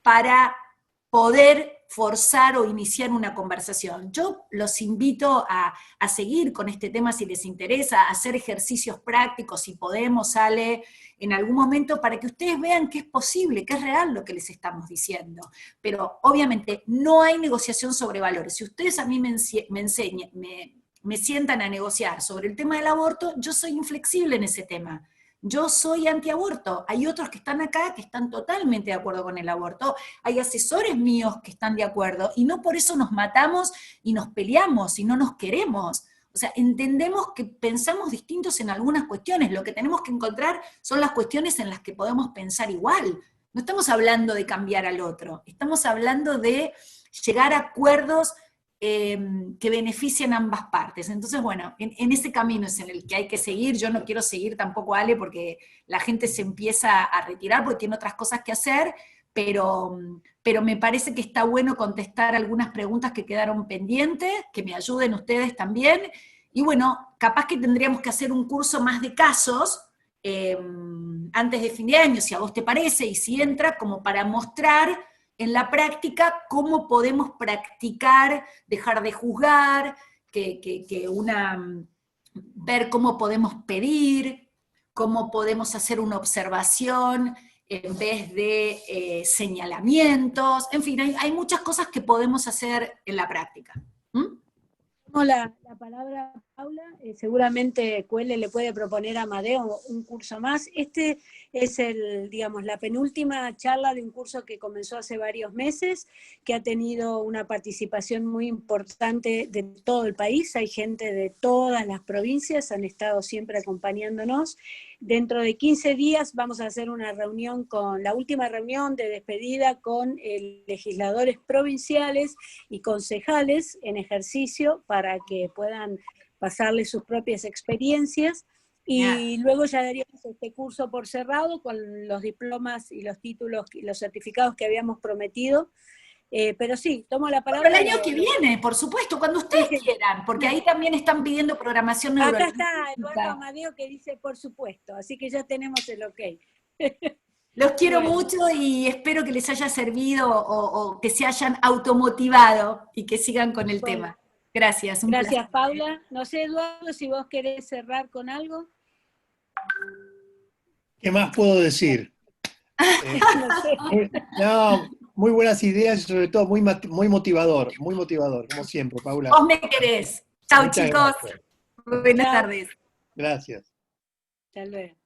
para poder forzar o iniciar una conversación. Yo los invito a seguir con este tema si les interesa, a hacer ejercicios prácticos, si podemos, Ale, en algún momento, para que ustedes vean que es posible, que es real lo que les estamos diciendo. Pero obviamente no hay negociación sobre valores. Si ustedes a mí me sientan a negociar sobre el tema del aborto, yo soy inflexible en ese tema. Yo soy antiaborto, hay otros que están acá que están totalmente de acuerdo con el aborto, hay asesores míos que están de acuerdo, y no por eso nos matamos y nos peleamos y no nos queremos. O sea, entendemos que pensamos distintos en algunas cuestiones, lo que tenemos que encontrar son las cuestiones en las que podemos pensar igual. No estamos hablando de cambiar al otro, estamos hablando de llegar a acuerdos que beneficien ambas partes. Entonces, bueno, en ese camino es en el que hay que seguir. Yo no quiero seguir tampoco, Ale, porque la gente se empieza a retirar porque tiene otras cosas que hacer, pero me parece que está bueno contestar algunas preguntas que quedaron pendientes, que me ayuden ustedes también, y bueno, capaz que tendríamos que hacer un curso más de casos, antes de fin de año, si a vos te parece, y si entra, como para mostrar en la práctica cómo podemos practicar, dejar de juzgar, ver cómo podemos pedir, cómo podemos hacer una observación en vez de señalamientos, en fin, hay muchas cosas que podemos hacer en la práctica. Tomo la palabra, Paula. Seguramente Cuele le puede proponer a Amadeo un curso más. Este es la penúltima charla de un curso que comenzó hace varios meses, que ha tenido una participación muy importante de todo el país. Hay gente de todas las provincias, han estado siempre acompañándonos. Dentro de 15 días vamos a hacer una reunión la última reunión de despedida con legisladores provinciales y concejales en ejercicio para que puedan pasarles sus propias experiencias, y luego ya daríamos este curso por cerrado con los diplomas y los títulos y los certificados que habíamos prometido. Pero sí, tomo la palabra. Pero el año que viene, por supuesto, cuando ustedes quieran, porque ahí también están pidiendo programación neurolingüística. Acá está Eduardo Amadeo que dice por supuesto, así que ya tenemos el ok. Los quiero mucho y espero que les haya servido o que se hayan automotivado y que sigan con el tema. Gracias. Gracias, Paula. No sé, Eduardo, si vos querés cerrar con algo. ¿Qué más puedo decir? No sé. No, muy buenas ideas y sobre todo muy motivador, como siempre, Paula. Vos me querés. Chau, Muchas chicos. gracias. Buenas tardes. Gracias. Hasta luego.